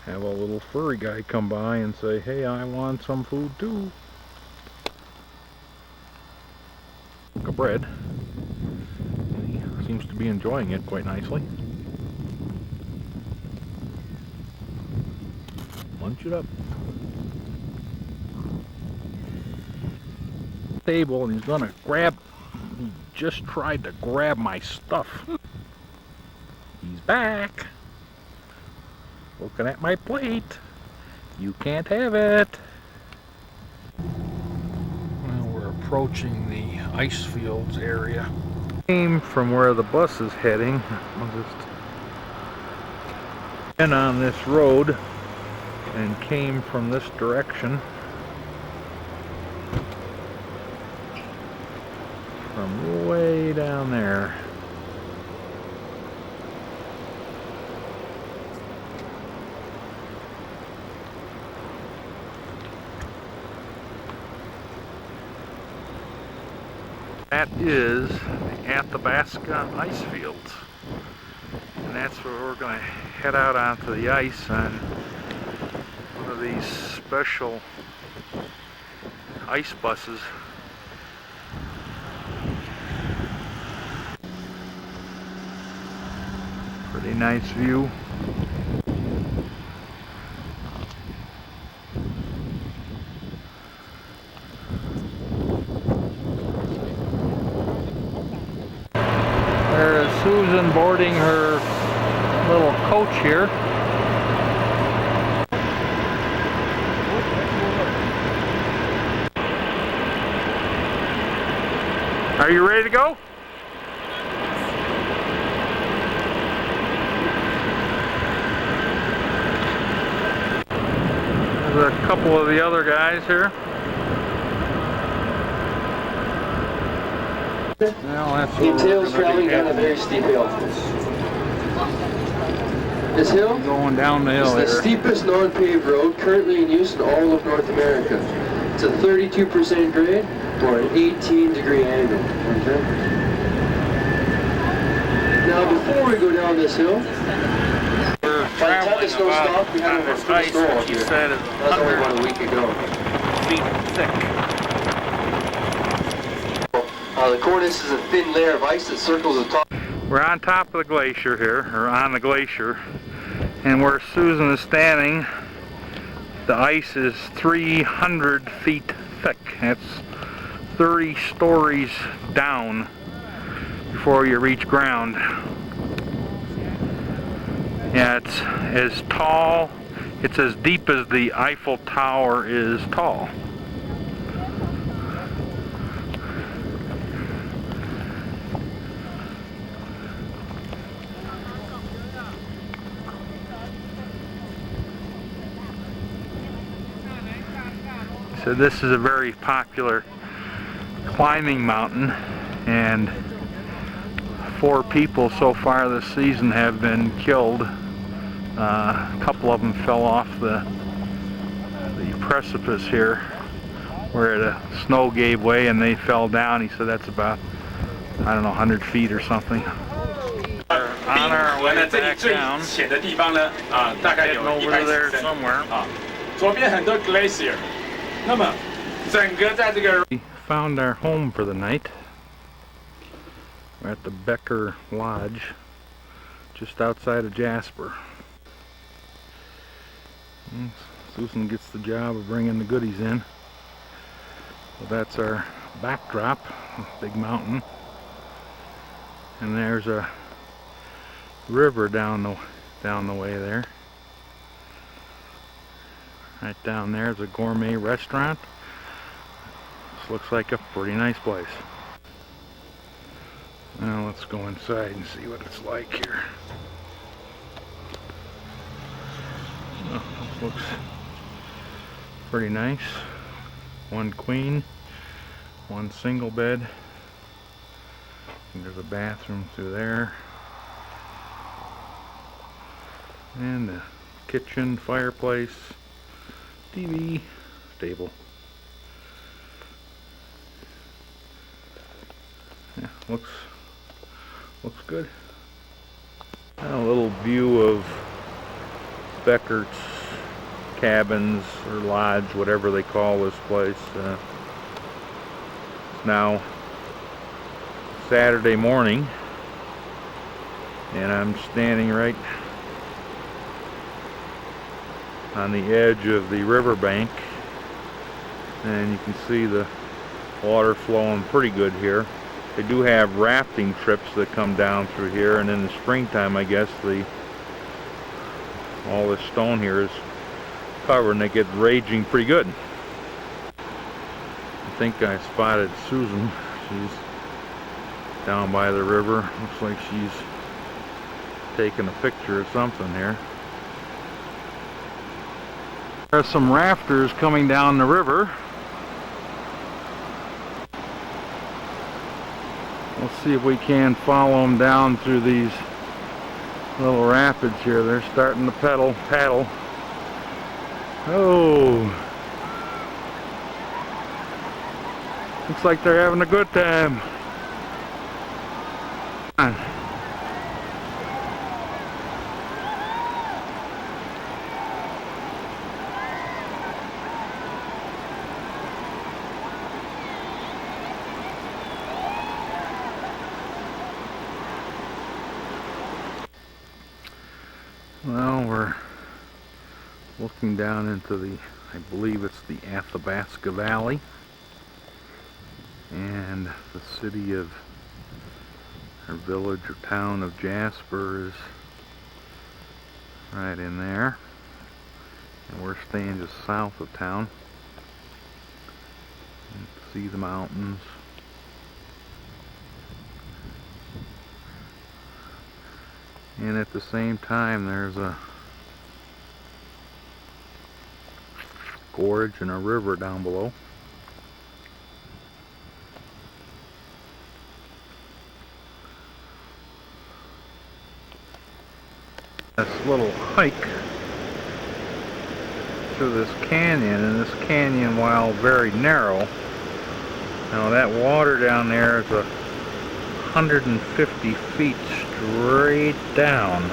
Have a little furry guy come by and say, hey, I want some food too. Of bread. He seems to be enjoying it quite nicely. Munch it up. Table, and he's gonna grab. He just tried to grab my stuff. He's back. Looking at my plate. You can't have it. Well, we're approaching the ice fields area. Came from where the bus is heading. I'll just in on this road and came from this direction. From way down there. That is the Athabasca ice fields, and that's where we're going to head out onto the ice on one of these special ice buses. Pretty nice view. There is Susan boarding her little coach here. Are you ready to go? There's a couple of the other guys here. Well, that's It entails traveling down a very steep hill. This hill going down the hill is the steepest non-paved road currently in use in all of North America. It's a 32% grade or an 18-degree angle. Okay? Now, before we go down this hill, by the time the snow stopped, we had over 4 snow out here. That was only about a week ago. Feet thick. The cornice is a thin layer of ice that circles the top. We're on top of the glacier here, or on the glacier, and where Susan is standing, the ice is 300 feet thick. That's 30 stories down before you reach ground. Yeah, it's as tall, it's as deep as the Eiffel Tower is tall. So this is a very popular climbing mountain, and 4 people so far this season have been killed. A couple of them fell off the precipice here where the snow gave way and they fell down. He said that's about, I don't know, 100 feet or something. On our way back down, heading over there somewhere. We found our home for the night. We're at the Becker Lodge, just outside of Jasper. And Susan gets the job of bringing the goodies in. So that's our backdrop, big mountain. And there's a river down the way there. Right down there is a gourmet restaurant. This looks like a pretty nice place. Now let's go inside and see what it's like here. Oh, this looks pretty nice. 1 queen, 1 single bed. And there's a bathroom through there. And the kitchen, fireplace, TV, table. looks good. And a little view of Beckert's cabins or lodge, whatever they call this place. It's now Saturday morning, and I'm standing right on the edge of the riverbank, and you can see the water flowing pretty good here. They do have rafting trips that come down through here, and in the springtime, I guess all this stone here is covered and it gets raging pretty good. I think I spotted Susan. She's down by the river. Looks like she's taking a picture of something here. There are some rafters coming down the river. We'll see if we can follow them down through these little rapids here. They're starting to paddle. Oh, looks like they're having a good time. Well, we're looking down into I believe it's the Athabasca Valley, and the city of, or village or town of Jasper is right in there, and we're staying just south of town. You can see the mountains. And at the same time, there's a gorge and a river down below. This little hike through this canyon, and this canyon, while very narrow, now that water down there is 150 feet straight down.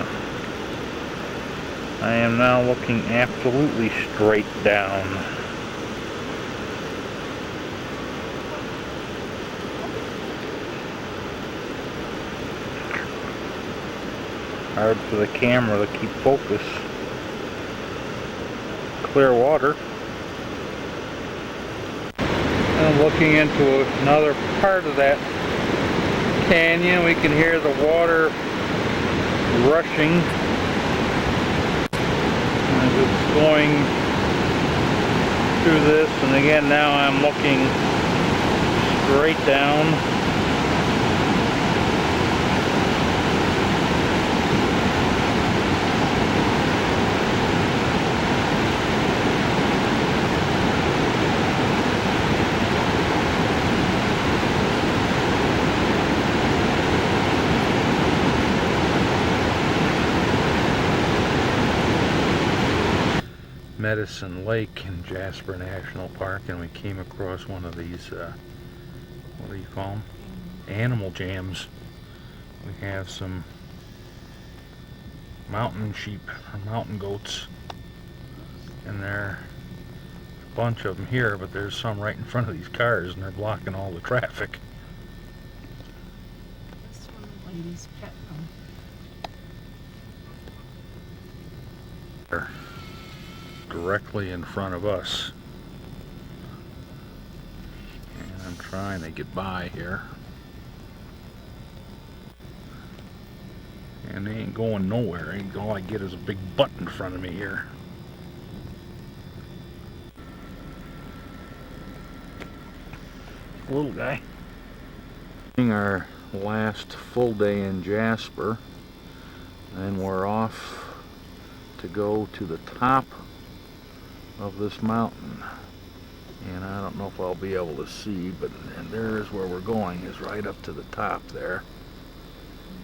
I am now looking absolutely straight down. Hard for the camera to keep focus. Clear water. I'm looking into another part of that canyon. We can hear the water rushing as it's going through this, and again now I'm looking straight down. Medicine Lake in Jasper National Park, and we came across one of these, what do you call them? Animal jams. We have some mountain sheep, or mountain goats, and there's a bunch of them here, but there's some right in front of these cars, and they're blocking all the traffic. This one the lady's pet them. There. Directly in front of us, and I'm trying to get by here, and they ain't going nowhere. All I get is a big butt in front of me here. Little guy. Our last full day in Jasper, and we're off to go to the top of this mountain, and I don't know if I'll be able to see, but and there's where we're going, is right up to the top there.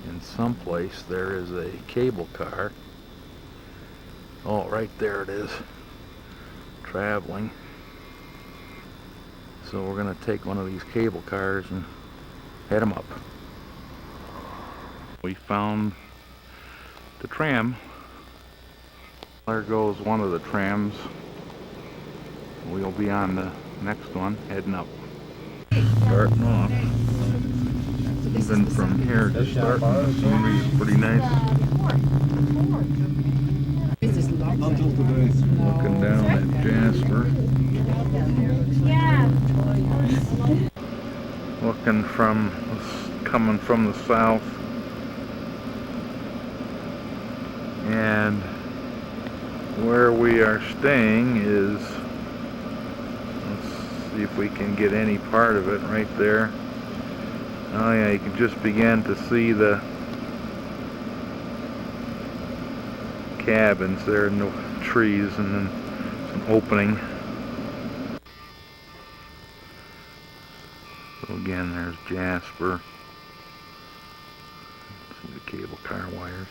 In some place there is a cable car. Oh, right there it is, traveling. So we're gonna take one of these cable cars and head them up. We found the tram. There goes one of the trams. We'll be on the next one, heading up. Starting off. Even from here, just starting, the scenery is pretty nice. Looking down at Jasper. Looking coming from the south. And where we are staying is, let's see if we can get any part of it right there. Oh yeah, you can just begin to see the cabins there in the trees and then some opening. So again, there's Jasper. See the cable car wires.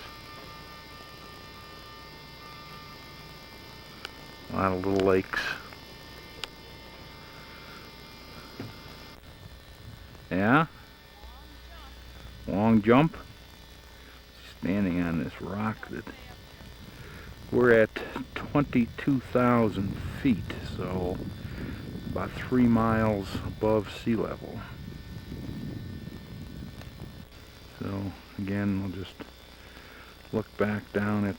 A lot of little lakes. Yeah? Long jump. Standing on this rock that we're at 22,000 feet, so about 3 miles above sea level. So again, we'll just look back down at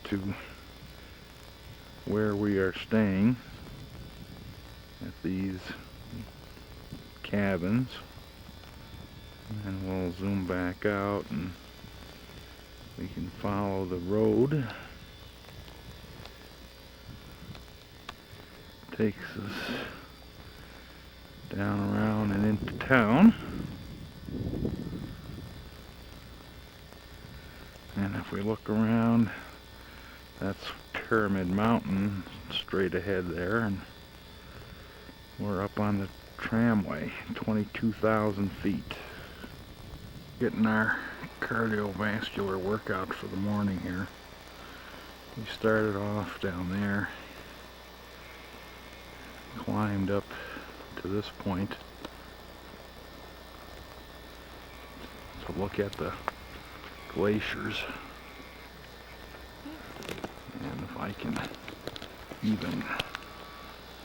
where we are staying at these cabins, and we'll zoom back out and we can follow the road. Takes us down around and into town. And if we look around, that's Pyramid Mountain straight ahead there, and we're up on the tramway, 22,000 feet. Getting our cardiovascular workout for the morning here. We started off down there, climbed up to this point to look at the glaciers. And if I can even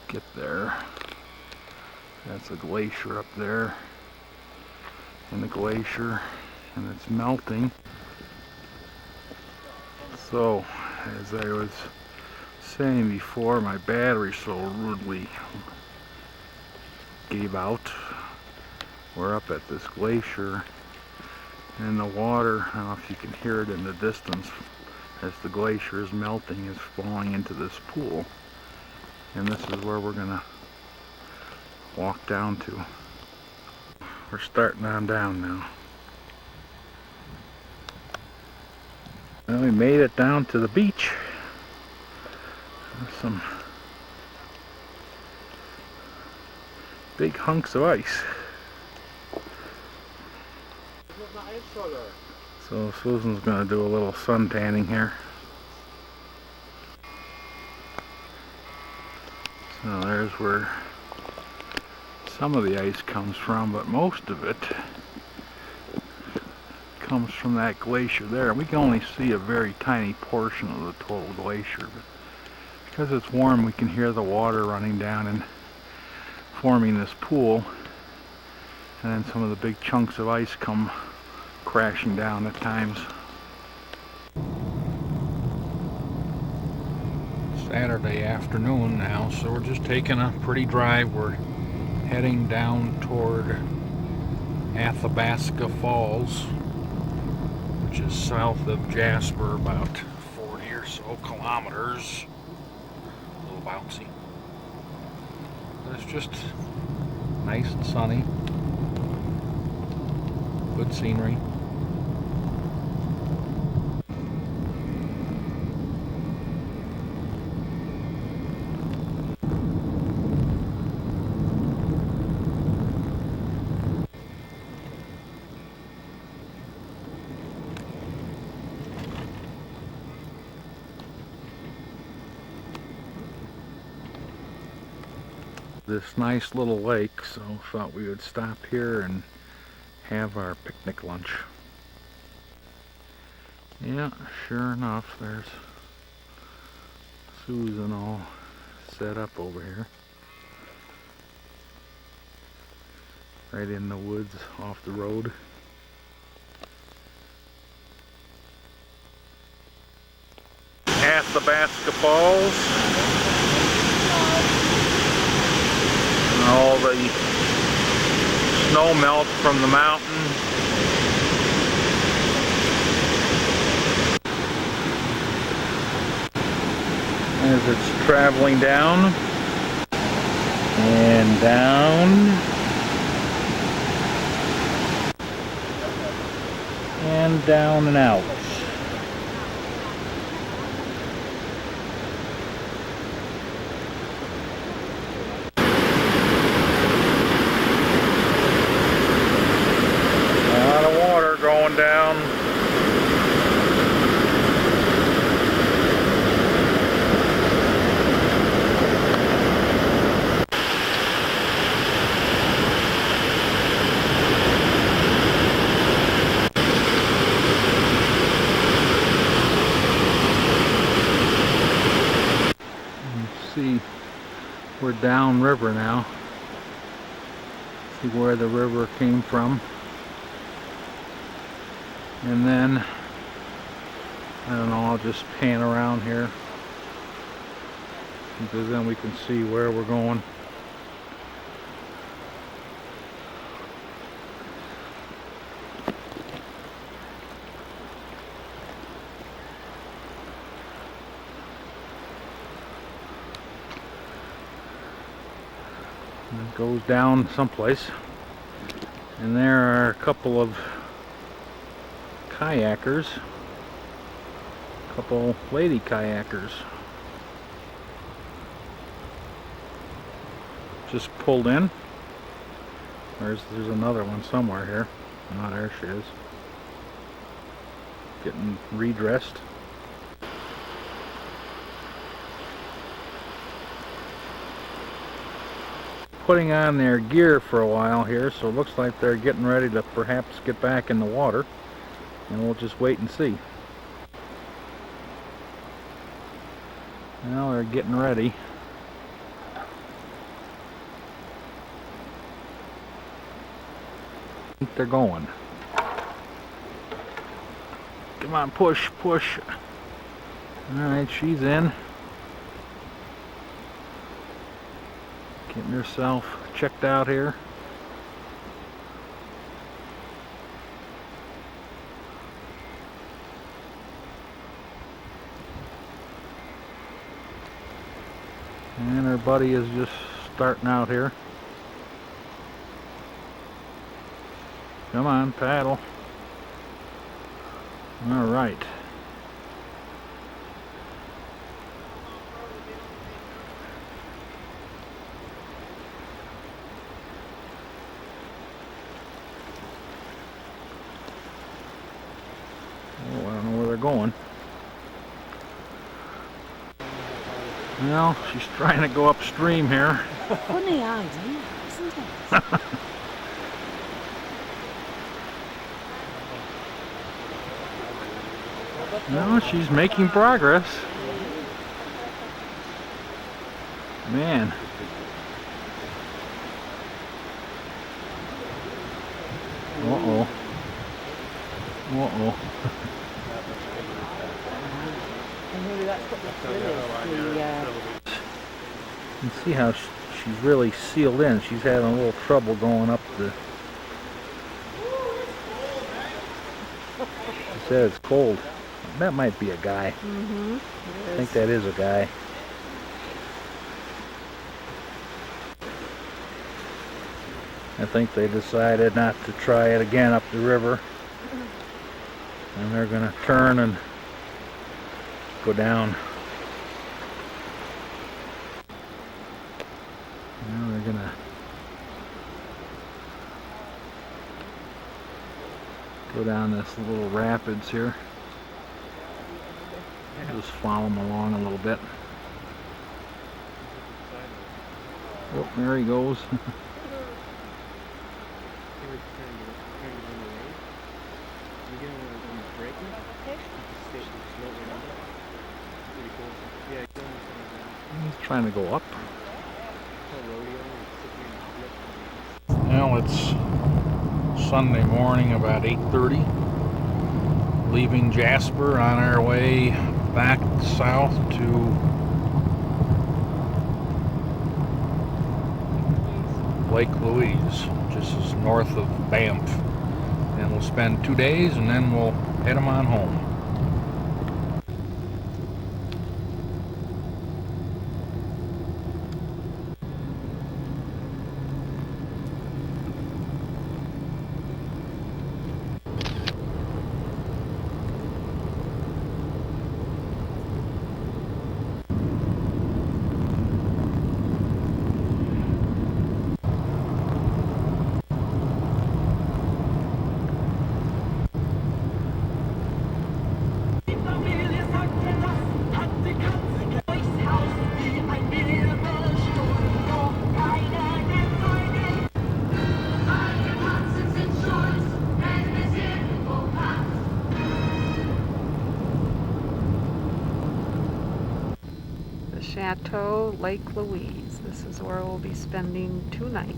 get there, that's a glacier up there, and the glacier, and it's melting. So, as I was saying before, my battery so rudely gave out. We're up at this glacier, and the water, I don't know if you can hear it in the distance, as the glacier is melting, is falling into this pool. And this is where we're gonna walk down to. We're starting on down now. Well, we made it down to the beach. There's some big hunks of ice. So Susan's going to do a little sun tanning here. So there's where some of the ice comes from, but most of it comes from that glacier there. We can only see a very tiny portion of the total glacier, but because it's warm, we can hear the water running down and forming this pool, and then some of the big chunks of ice come crashing down at times. Saturday afternoon now, so we're just taking a pretty drive. We're heading down toward Athabasca Falls, which is south of Jasper, about 40 or so kilometers. A little bouncy. But it's just nice and sunny. Good scenery. This nice little lake, so thought we would stop here and have our picnic lunch. Yeah, sure enough, there's Susan all set up over here. Right in the woods off the road. Athabasca Falls. And all the snow melt from the mountain. As it's traveling down and down and down and out. A lot of water going down. See, we're downriver now. See where the river came from. And then, I don't know, I'll just pan around here, because then we can see where we're going. And it goes down someplace, and there are a couple of kayakers, a couple lady kayakers, just pulled in. There's another one somewhere here. Oh, there she is, getting redressed. Putting on their gear for a while here, so it looks like they're getting ready to perhaps get back in the water, and we'll just wait and see. Well, they're getting ready. I think they're going. Come on, push, push. Alright, she's in. Getting herself checked out here. And her buddy is just starting out here. Come on, paddle. All right. Oh, I don't know where they're going. Well, she's trying to go upstream here. Funny idea, isn't it? No, she's making progress. Man. Uh-oh. Uh-oh. Maybe that's what the thrill is. You can see how she's really sealed in. She's having a little trouble going up the... She said it's cold. That might be a guy. Mm-hmm. I think that is a guy. I think they decided not to try it again up the river. And they're going to turn and go down. Now they're going to go down this little rapids here. Just follow them along a little bit. Oh, there he goes. He was trying to He's trying to go up. Well, it's Sunday morning, about 8:30. Leaving Jasper on our way back south to Lake Louise, just as north of Banff. And we'll spend 2 days and then we'll head them on home. Chateau, Lake Louise. This is where we'll be spending 2 nights.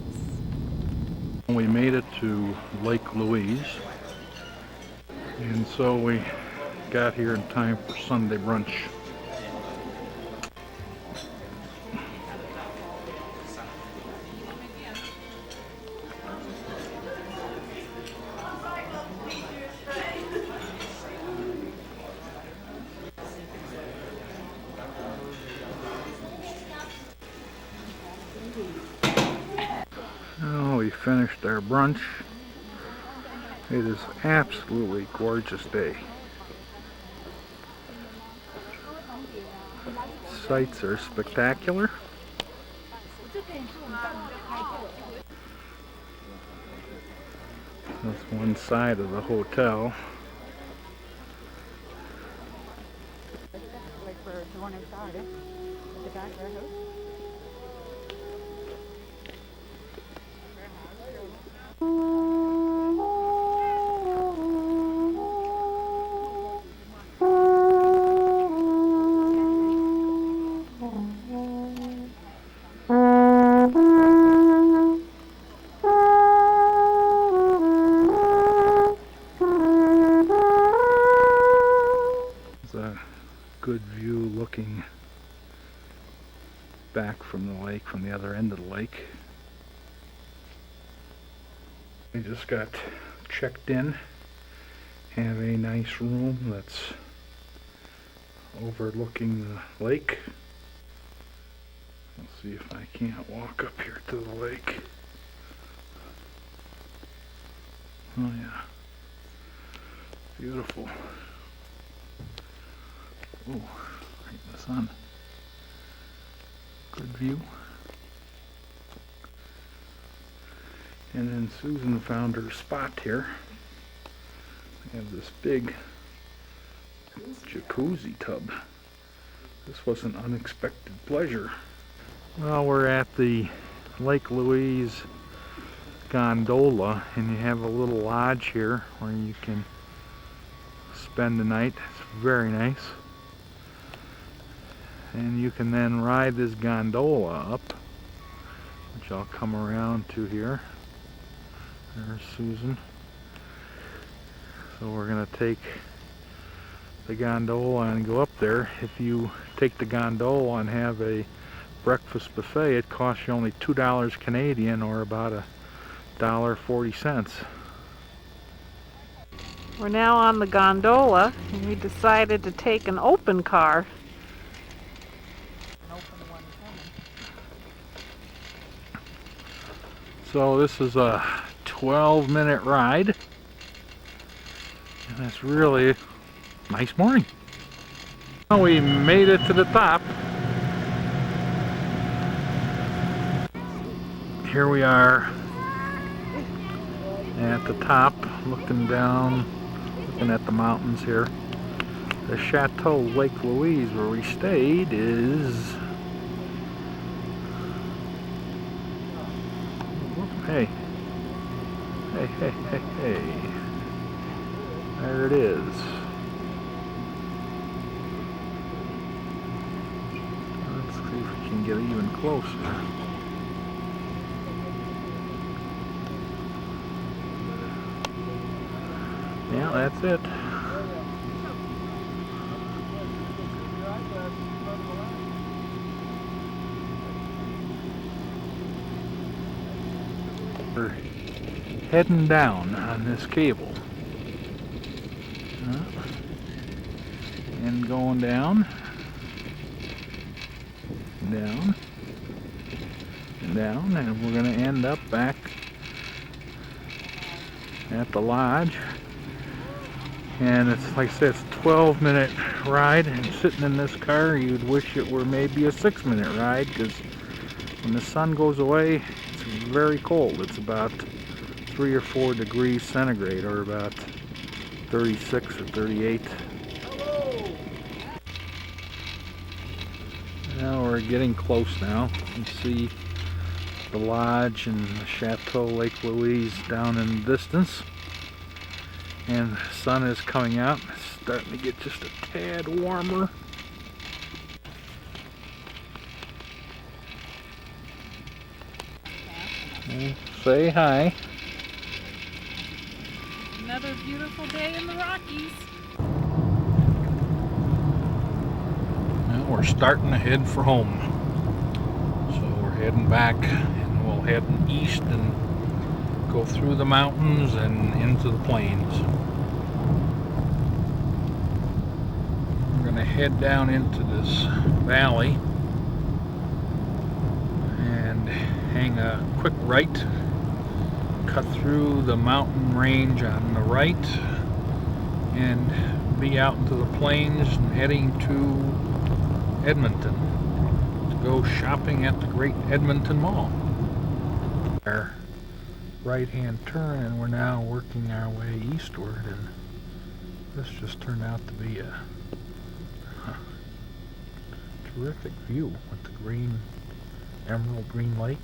We made it to Lake Louise, and so we got here in time for Sunday brunch. Oh, we finished our brunch. It is absolutely gorgeous day. Sights are spectacular. That's one side of the hotel. Good view looking back from the lake, from the other end of the lake. We just got checked in. Have a nice room that's overlooking the lake. Let's see if I can't walk up here to the lake. Oh yeah, beautiful. Oh, right in the sun. Good view. And then Susan found her spot here. We have this big jacuzzi tub. This was an unexpected pleasure. Well, we're at the Lake Louise gondola, and you have a little lodge here where you can spend the night. It's very nice. And you can then ride this gondola up, which I'll come around to here. There's Susan. So we're going to take the gondola and go up there. If you take the gondola and have a breakfast buffet, it costs you only $2 Canadian, or about $1.40. We're now on the gondola, and we decided to take an open car. So this is a 12-minute ride, and it's really a nice morning. Well, we made it to the top. Here we are at the top, looking down, looking at the mountains here. The Chateau Lake Louise, where we stayed, is... Hey. Hey, hey, hey, hey. There it is. Let's see if we can get even closer. Yeah, that's it. We're heading down on this cable. And going down, down, down, and we're going to end up back at the lodge. And it's like I said, it's a 12-minute ride, and sitting in this car you'd wish it were maybe a 6-minute ride, because when the sun goes away it's very cold. It's about 3 or 4 degrees centigrade, or about 36 or 38. Now we're getting close now. You can see the lodge and the Chateau Lake Louise down in the distance. And the sun is coming out. It's starting to get just a tad warmer. Say hi. Another beautiful day in the Rockies. Now we're starting to head for home. So we're heading back, and we'll head east and go through the mountains and into the plains. We're going to head down into this valley and hang a quick right, cut through the mountain range on the right, and be out into the plains and heading to Edmonton to go shopping at the Great Edmonton Mall. Our right-hand turn, and we're now working our way eastward, and this just turned out to be a terrific view with the green, emerald green lake.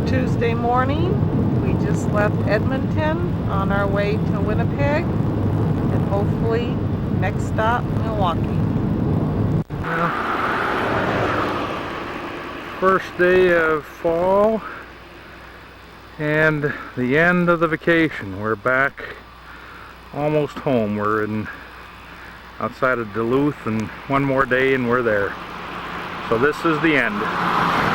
Tuesday morning, we just left Edmonton on our way to Winnipeg, and hopefully next stop, Milwaukee. Well, first day of fall and the end of the vacation. We're back almost home. We're outside of Duluth, and one more day and we're there. So this is the end.